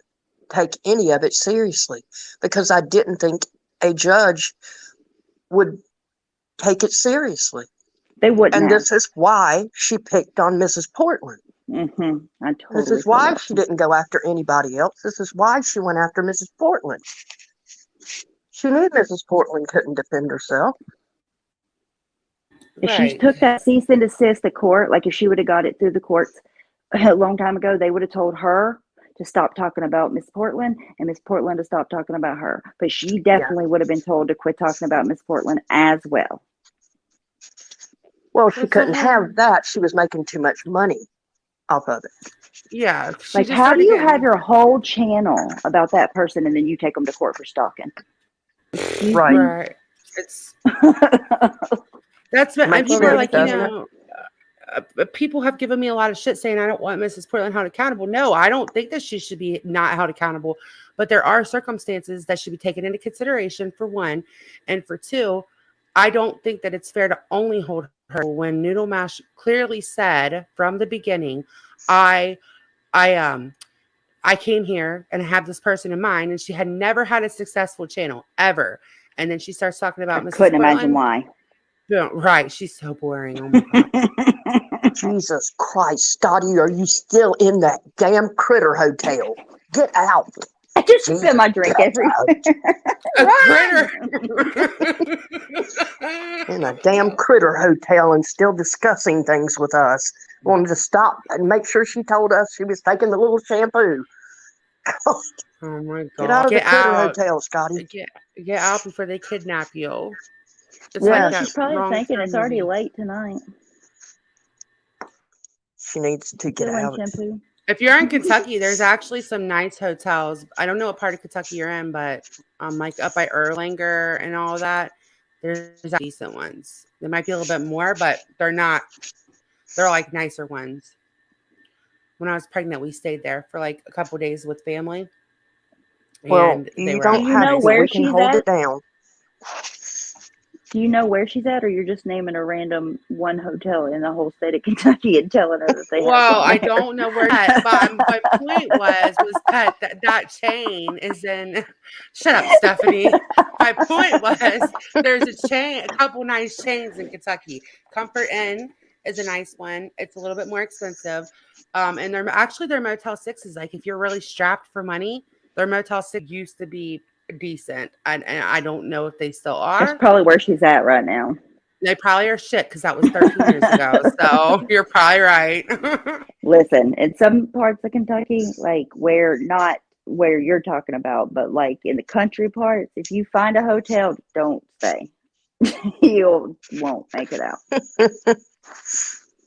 take any of it seriously, because I didn't think a judge would take it seriously. They wouldn't And have. this is why she picked on Mrs. Portland. I This totally is feel why that. she didn't go after anybody else. This is why she went after Mrs. Portland. She knew Mrs. Portland couldn't defend herself. If she Right. took that cease and desist to court, like if she would have got it through the courts a long time ago, they would have told her to stop talking about Miss Portland and Miss Portland to stop talking about her. But she definitely would have been told to quit talking about Miss Portland as well. Well, she That's the couldn't whole- have that. She was making too much money off of it. Yeah. She Like, just how do started you getting. have your whole channel about that person and then you take them to court for stalking? Right. Right. It's that's what, and Makes people are sense, like, doesn't it? people have given me a lot of shit saying I don't want Mrs. Portland held accountable. No, I don't think that she should be not held accountable, but there are circumstances that should be taken into consideration, for one, and for two, I don't think that it's fair to only hold her when Noodle Mash clearly said from the beginning, I came here and have this person in mind, and she had never had a successful channel ever. And then she starts talking about I Mrs. couldn't imagine Portland. why. Yeah, right. She's so boring. Oh my God. Jesus Christ, Scotty, are you still in that damn critter hotel? Get out. I just Jesus, spill my drink get everywhere. A Run! critter. In a damn critter hotel and still discussing things with us. Wanted to stop and make sure she told us she was taking the little shampoo. Oh my God. Get out of the Get critter out. hotel, Scotty. Get out before they kidnap you. It's Yeah. like Well, that she's probably wrong thinking turn it's already movie. late tonight. She needs to get Still in out. shampoo. If you're in Kentucky, there's actually some nice hotels. I don't know what part of Kentucky you're in, but like up by Erlanger and all that, there's decent ones. They might be a little bit more, but they're not. They're like nicer ones. When I was pregnant, we stayed there for like a couple days with family, Well, and they you were don't Do you have know nice. to. where We can she's hold at? it down. Do you know where she's at, or you're just naming a random one hotel in the whole state of Kentucky and telling her that they have Well, one I there? don't know where that, but my point was that chain is in. Shut up, Stephanie. My point was there's a couple nice chains in Kentucky. Comfort Inn is a nice one. It's a little bit more expensive, and their Motel Sixes. Like if you're really strapped for money, their Motel Six used to be decent, and I don't know if they still That's are. probably where she's at right now. They probably are shit because that was 13 years ago. So you're probably right. Listen, in some parts of Kentucky, like where not where you're talking about, but like in the country parts, if you find a hotel, don't stay. You won't make it out.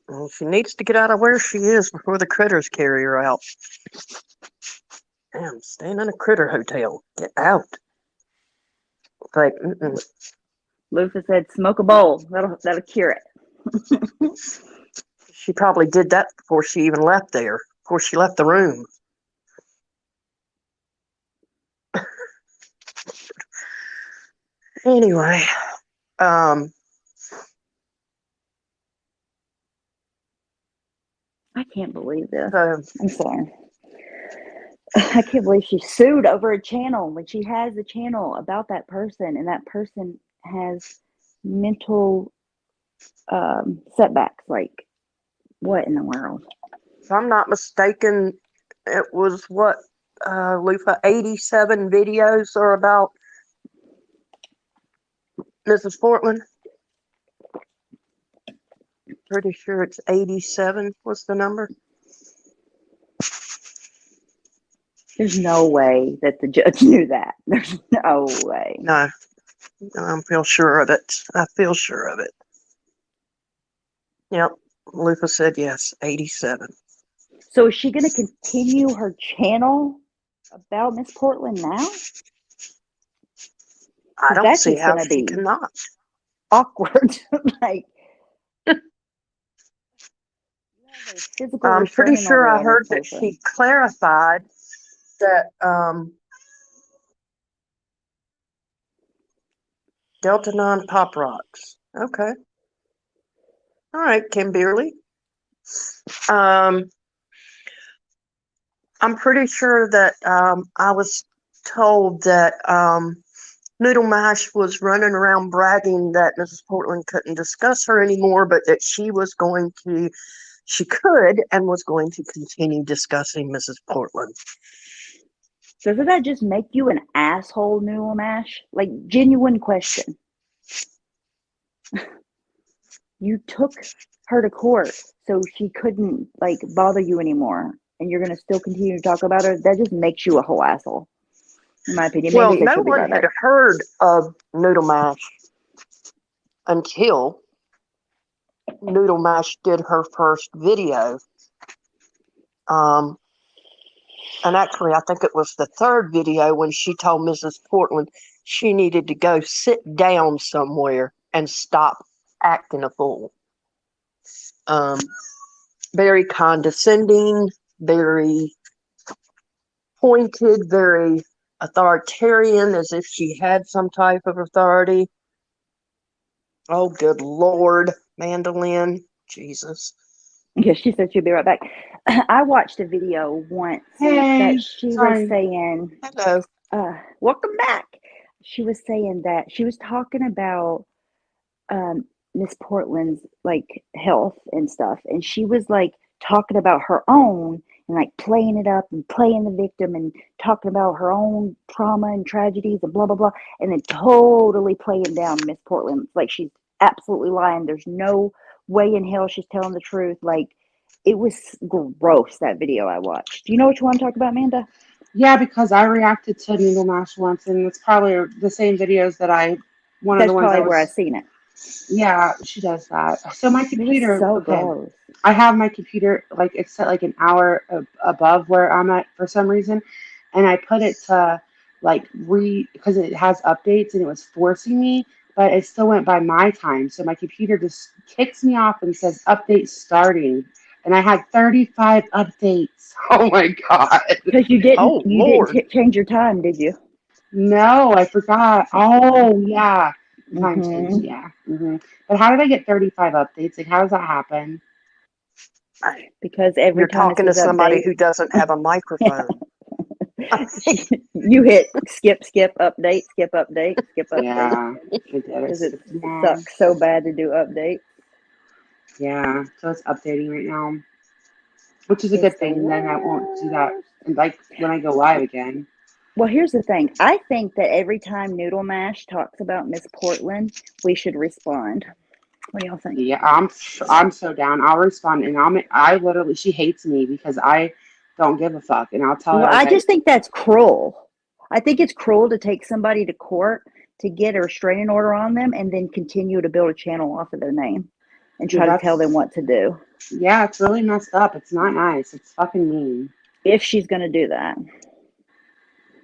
Well, she needs to get out of where she is before the critters carry her out. Damn, staying in a critter hotel. Get out. It's like, Lufa said, "Smoke a bowl. That'll cure it." she probably did that before she even left there, before she left the room. Anyway, um, I can't believe this. so I'm sorry. I can't believe she sued over a channel when she has a channel about that person, and that person has mental setbacks. Like, what in the world? if I'm not mistaken, it was what, Lufa, 87 videos are about Mrs. Portland. Pretty sure it's 87 was the number. There's no way that the judge knew that. There's no way. No, I feel sure of it. I feel sure of it. Yep, Lufa said yes, 87. So is she going to continue her channel about Miss Portland now? I don't That's see just how going to she be cannot. awkward. Like, you have a physical I'm pretty restraining sure order I on heard this that person. she clarified that Delta 9 Pop Rocks. Okay. All right, Kimberly. Um, I'm pretty sure that I was told that Noodle Mash was running around bragging that Mrs. Portland couldn't discuss her anymore, but that she could and was going to continue discussing Mrs. Portland. Doesn't that just make you an asshole, Noodle Mash? Like, genuine question. You took her to court so she couldn't, like, bother you anymore, and you're going to still continue to talk about her? That just makes you a whole asshole, in my opinion. Well, Maybe no she'll be one right had back. heard of Noodle Mash until Noodle Mash did her first video. And actually, I think it was the third video when she told Mrs. Portland she needed to go sit down somewhere and stop acting a fool. Very condescending, very pointed, very authoritarian, as if she had some type of authority. Oh, good Lord, Mandolin, Jesus. Yeah, she said she'd be right back. I watched a video once Hey, that she was sorry. saying, Hello. welcome back. She was saying that she was talking about Miss Portland's like health and stuff, and she was like talking about her own and like playing it up and playing the victim and talking about her own trauma and tragedies and blah blah blah, and then totally playing down Miss Portland like she's absolutely lying. There's no way in hell she's telling the truth. Like, it was gross, that video I watched. Do you know which one I'm talking about, Amanda? Yeah, because I reacted to Noodle Mash once, and it's probably the same videos one of That's the ones I probably where I've was. seen it. Yeah, she does that. So my It was computer, so okay, gross. I have my computer like it's set like an hour above where I'm at for some reason, and I put it to like because it has updates and it was forcing me, but it still went by my time. So my computer just kicks me off and says update starting, and I had 35 updates. Oh my God. Because you didn't, Oh, Lord. change your time, did you? No, I forgot. Oh, yeah. Time change, Mm-hmm. yeah. But how did I get 35 updates? Like, how does that happen? Because every You're time it talking to says somebody update, who doesn't have a microphone. you hit skip, update, skip, update, skip, update. Yeah, it did. Because it Yeah. sucks so bad to do updates. Yeah, so it's updating right now, which is a It's good the thing. Then I won't do that, worst. and like when I go live again. Well, here's the thing. I think that every time Noodle Mash talks about Miss Portland, we should respond. What do y'all think? Yeah, I'm so down. I'll respond, and I literally she hates me because I don't give a fuck, and I'll tell Well, her I like just think that's cruel. I think it's cruel to take somebody to court to get a restraining order on them and then continue to build a channel off of their name and try to tell them what to do. Yeah, it's really messed up. It's not nice. It's fucking mean. If she's going to do that.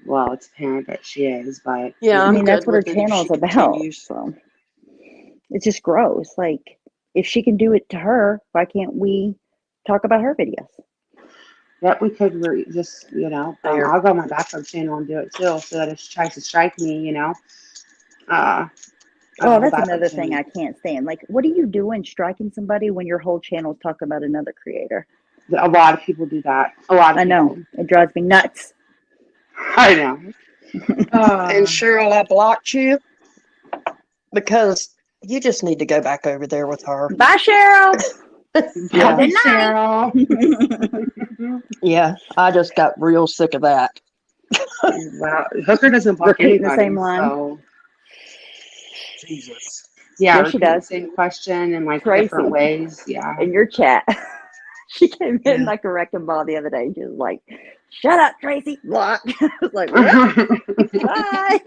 Well, it's apparent that she is, but Yeah, I I'm mean, that's good what her with it if channel she is about. continues. So it's just gross. Like, if she can do it to her, why can't we talk about her videos? Yep, we could just, There. I'll go on my backup channel and do it too, so that if she tries to strike me, I have a Oh, whole that's backup another thing channel. I can't stand. Like, what are you doing striking somebody when your whole channel is talking about another creator? A lot of people do that. A lot of I know. people. It drives me nuts. I know. And Cheryl, I blocked you because you just need to go back over there with her. Bye, Cheryl. Yeah. Good night. Cheryl. Yeah, I just got real sick of that. Well, Hooker doesn't block Repeating the anybody, same line. so Jesus. yeah, Yes, she repeat the does. same question in like Tracy, different ways. Yeah. in your chat, she came in Yeah. like a wrecking ball the other day. She was like, "Shut up, Tracy." Block. I was like, "Well, bye."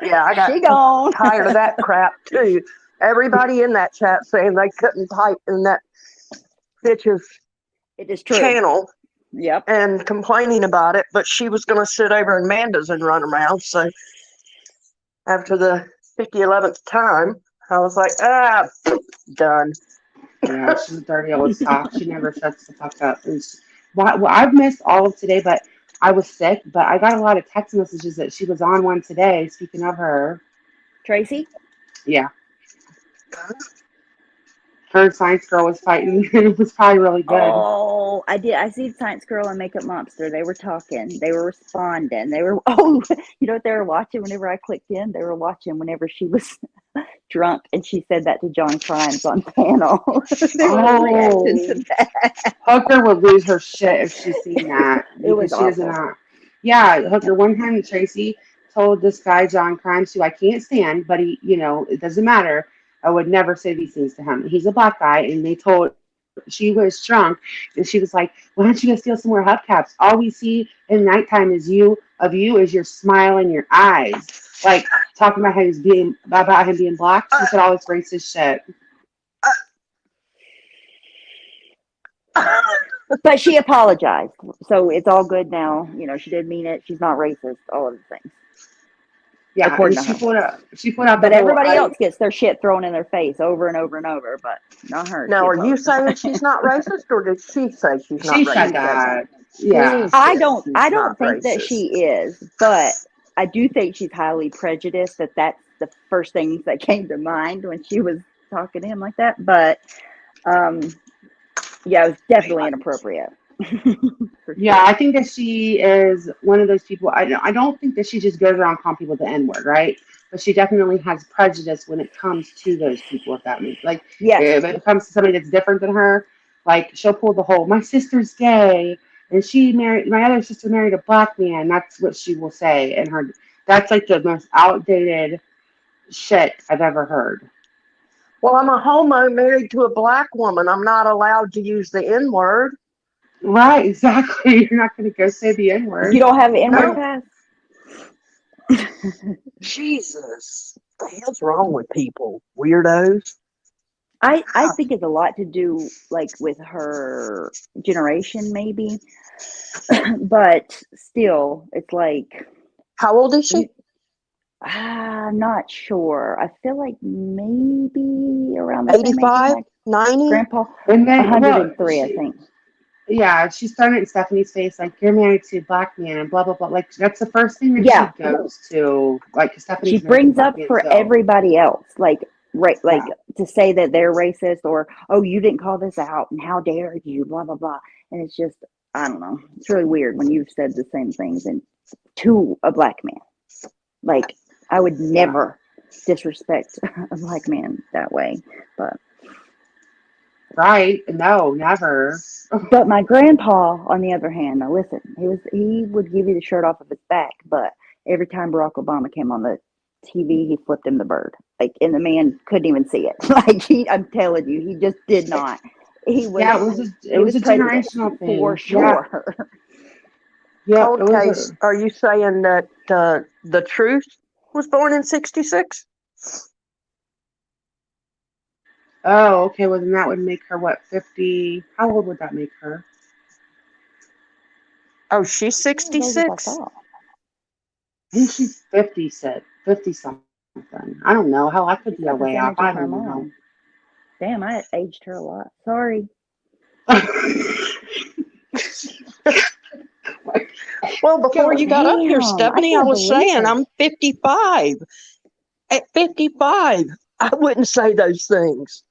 Yeah, I got She gone. tired of that crap too. Everybody in that chat saying they couldn't type in that bitch's It is true. channel Yep. and complaining about it, but she was going to sit over in Amanda's and run around. So after the 11th time, I was like, done. Yeah, she's a dirty old sock. She never shuts the fuck up. Well, I've missed all of today, but I was sick. But I got a lot of text messages that she was on one today. Speaking of her, Tracy? Yeah. Her and Science Girl was fighting, and it was probably really good. Oh, I did. I see Science Girl and Makeup Monster. They were talking. They were responding. They were, oh, you know what they were watching whenever I clicked in? They were watching whenever she was drunk and she said that to John Crimes on panel. They were reacting to that. Hooker would lose her shit if she's seen that. It was Because she doesn't awful. know. Yeah, Hooker, one time Tracy told this guy, John Crimes, who I can't stand, but he, it doesn't matter. I would never say these things to him. He's a black guy, and they told, she was drunk, and she was like, why don't you go steal some more hubcaps? All we see in nighttime is is your smile in your eyes. Like, talking about about him being black. She said all this racist shit. But she apologized. So it's all good now. She did mean it. She's not racist. All of the things. Yeah, according and to her. She put out But everybody else gets their shit thrown in their face over and over and over, but not her. Now, are you saying she's not racist, or did she say she's not She racist? said that. Yeah. I don't think that she is, but I do think she's highly prejudiced. That's the first things that came to mind when she was talking to him like that. But yeah, it was definitely inappropriate. Yeah, I think that she is one of those people. I don't think that she just goes around calling people the N-word, right? But she definitely has prejudice when it comes to those people, if that means if it comes to somebody that's different than her, like she'll pull the whole, my sister's gay and my other sister married a black man. That's what she will say. And that's like the most outdated shit I've ever heard. Well, I'm a homo married to a black woman. I'm not allowed to use the N-word. Right, exactly. You're not going to go say the N-word. You don't have an N-word pass? Jesus. What the hell's wrong with people? Weirdos. I think it's a lot to do with her generation, maybe. But still, it's like. How old is she? I'm not sure. I feel like maybe around the 85, same age as my 90? grandpa. And then, 103, I think. Yeah, she's throwing it in Stephanie's face, like, you're married to a black man and blah, blah, blah. Like, that's the first thing that she goes to. Like, Stephanie's she brings up for everybody else, to say that they're racist or, oh, you didn't call this out and how dare you, blah, blah, blah. And it's just, I don't know. It's really weird when you've said the same things to a black man. Like, I would never disrespect a black man that way, but. Right. No, never. But my grandpa, on the other hand, now listen, he would give you the shirt off of his back, but every time Barack Obama came on the TV, he flipped him the bird. And the man couldn't even see it. I'm telling you, he just did not. He was. Yeah, it was a generational thing for sure. Yeah. Okay, are you saying that the Truth was born in 66? Oh, okay. Well, then that would make her, 50? How old would that make her? Oh, she's 66? I think she's 50 something. I don't know. Hell, I could be a way off. I don't know. Damn, I aged her a lot. Sorry. Well, before you got up here, Stephanie, I was saying I'm 55. At 55, I wouldn't say those things.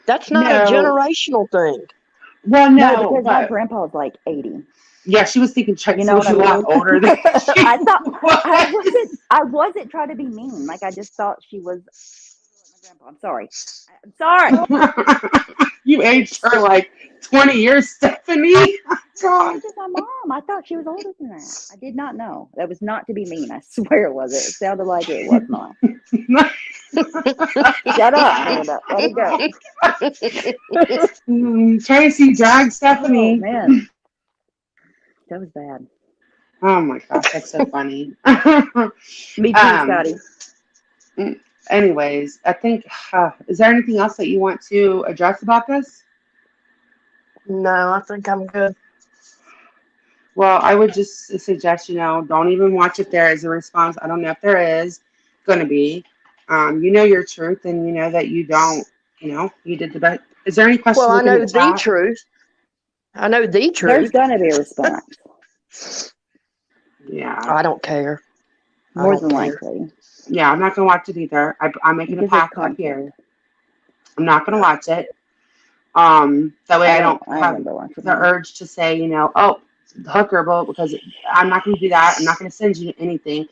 That's not a generational thing. Well, no, because my grandpa was like 80. Yeah, she was thinking Chuck was a lot older than I thought. I wasn't trying to be mean. Like, I just thought she was. My grandpa. I'm sorry. You aged her like 20 years, Stephanie. God. Just my mom. I thought she was older than that. I did not know. That was not to be mean. I swear it wasn't. It sounded like it was not. Shut up, Amanda. Let it go. Tracy dragged Stephanie. Oh, man. That was bad. Oh my gosh, that's so funny. Me too, Scotty. Anyways, I think, is there anything else that you want to address about this? No, I think I'm good. Well, I would just suggest, don't even watch it there as a response. I don't know if there is going to be. You know your truth, and you know that you don't, you did the best. Is there any questions? Well, I know the truth. I know the truth. There's going to be a response. Yeah. I don't care. More don't than care. likely. Yeah, I'm not gonna watch it either. I'm making a Because it's pact right content. here. I'm not gonna watch it. That way I don't I have remember watching the it. urge to say, oh, hooker, but because I'm not gonna do that. I'm not gonna send you anything.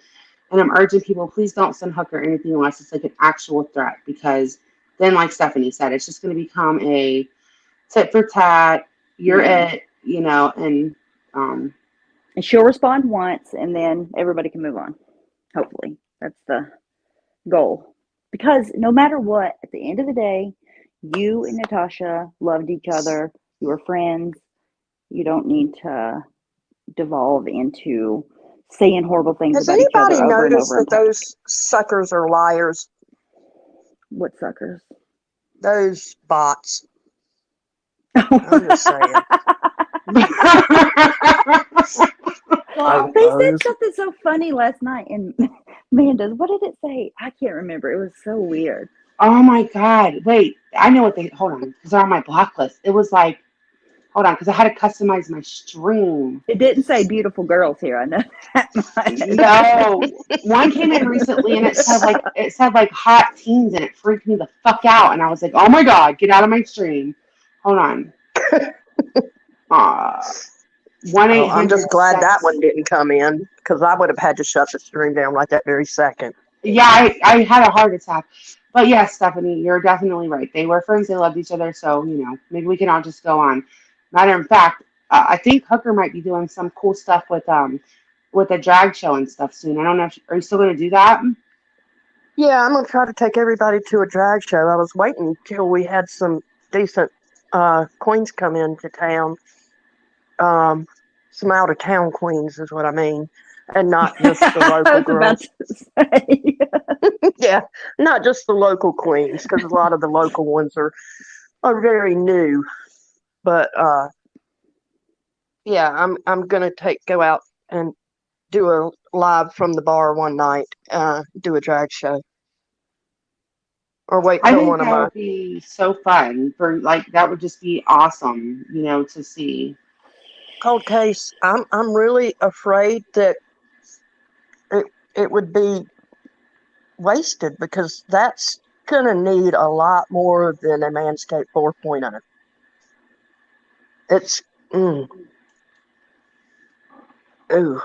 And I'm urging people, please don't send hooker anything unless it's like an actual threat, because then, like Stephanie said, it's just gonna become a tit for tat. You're Yeah. it, and um, And she'll respond once, and then everybody can move on. Hopefully, that's the goal. Because no matter what, at the end of the day, you and Natasha loved each other. You were friends. You don't need to devolve into saying horrible things Has about each other anybody over and noticed over in that public. those suckers are liars? What suckers? Those bots. I'm just saying. They said something so funny last night, and Amanda's, what did it say? I can't remember. It was so weird. Oh my God. Wait, I know what hold on, because they're on my block list. It was like, hold on, because I had to customize my stream. It didn't say beautiful girls here. I know that much. No, one came in recently and it said like hot teens, and it freaked me the fuck out. And I was like, oh my God, get out of my stream. Hold on. One Oh, eight I'm just hundred glad that sex. one didn't come in, because I would have had to shut the stream down right that very second. Yeah, I had a heart attack. But yeah, Stephanie, you're definitely right. They were friends. They loved each other. So, maybe we can all just go on. Matter of fact, I think Hooker might be doing some cool stuff with a drag show and stuff soon. I don't know. Are you still going to do that? Yeah, I'm going to try to take everybody to a drag show. I was waiting until we had some decent queens come into town. Some out of town queens is what I mean, and not just the I local was about girls. to say. Yeah, not just the local queens, because a lot of the local ones are very new. But yeah, I'm gonna go out and do a live from the bar one night, do a drag show, or wait I till think one of that my. would be so fun that would just be awesome, to see. Cold case. I'm really afraid that it would be wasted, because that's gonna need a lot more than a Manscaped 4.0. It's ooh,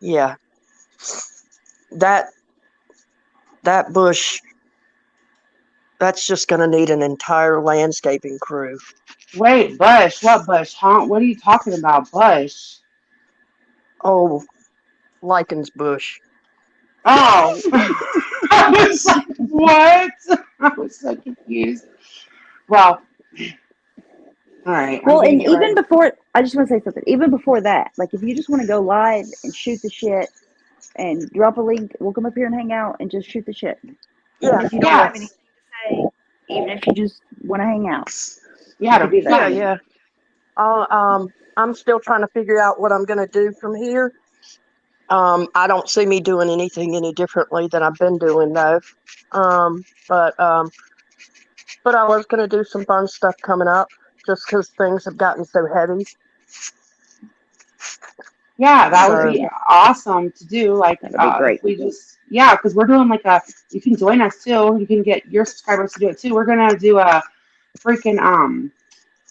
yeah. That that bush, that's just gonna need an entire landscaping crew. Wait, Bush? What Bush? Huh? What are you talking about, Bush? Oh, Likens bush. Oh, I was like, what? I was so confused. Well, all right. I'm Well, gonna and get ready. even before, I just want to say something. Even before that, like if you just want to go live and shoot the shit and drop a link, we'll come up here and hang out and just shoot the shit. Even Yeah, if you don't have anything Yes. to say, even if you just want to hang out, Yeah, you it'll could be do that. yeah, fun. yeah. I'm still trying to figure out what I'm gonna do from here. I don't see me doing anything any differently than I've been doing though. Um, but um, but I was gonna do some fun stuff coming up, just because things have gotten so heavy. Yeah, that would So be awesome to do. Like, That'll be great. if we just, yeah, because we're doing you can join us too. You can get your subscribers to do it too. We're gonna do a freaking,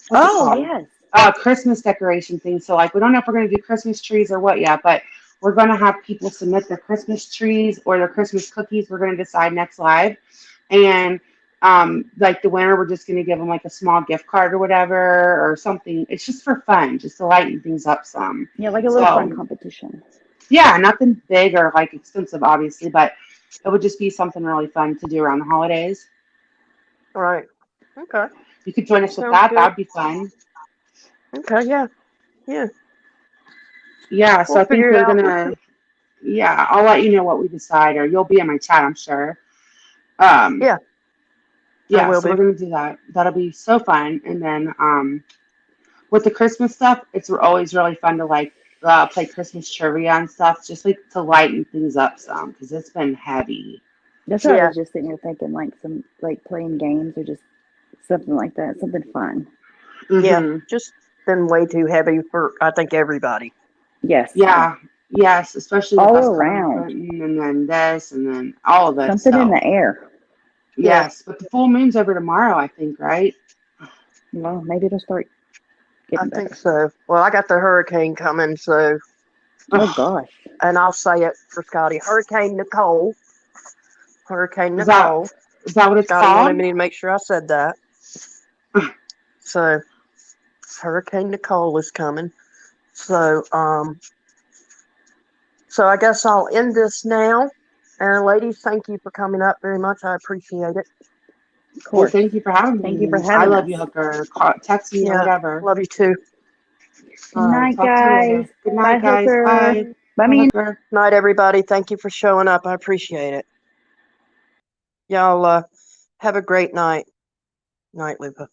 what's it Oh, called? yes. Christmas decoration thing. So, like, we don't know if we're gonna do Christmas trees or what yet, but we're gonna have people submit their Christmas trees or their Christmas cookies. We're gonna decide next live, and like the winner, we're just gonna give them like a small gift card or whatever or something. It's just for fun, just to lighten things up some. Yeah, like a little fun So competition. yeah, nothing big or like expensive, obviously, but it would just be something really fun to do around the holidays. right. Okay. You could join us with Sounds that. That good. would be fun. Okay. Yeah. Yeah. Yeah, so We'll I think figure it we're out. gonna, yeah, I'll let you know what we decide, or you'll be in my chat, I'm sure. Yeah, I Yeah, will so we're be. gonna do that. That'll be so fun. And then with the Christmas stuff, it's always really fun to like play Christmas trivia and stuff, just like to lighten things up some, because it's been heavy. That's what I Yeah. was just sitting here thinking, like some like playing games or just something like that, something fun. Yeah. Mm-hmm. Just been way too heavy for I think everybody. Yes. Yeah, Yes, especially with all us covering around. Clinton and then this and then all of it. Something in So the air. Yeah. yes, but the full moon's over tomorrow, I think, right? Well, maybe it'll start I getting think better. so. Well, I got the hurricane coming, so, Oh Ugh, gosh. and I'll say it for Scotty. Hurricane Nicole. Hurricane is that Nicole. is that what it's Scotty wanted called? me to make sure I said that. So, Hurricane Nicole is coming. So, so I guess I'll end this now. And ladies, thank you for coming up very much. I appreciate it. Of Well, course. thank you for having Thank you for me. I having love us. you, Hooker. Call, text me or Yeah, whatever. love you too. Good All right, night, talk to you guys. later. Good Bye, night, guys. Hooker. Bye. Bye, Bye, me. Hooker. Night, everybody. Thank you for showing up. I appreciate it. Y'all have a great night. Night, Lupa.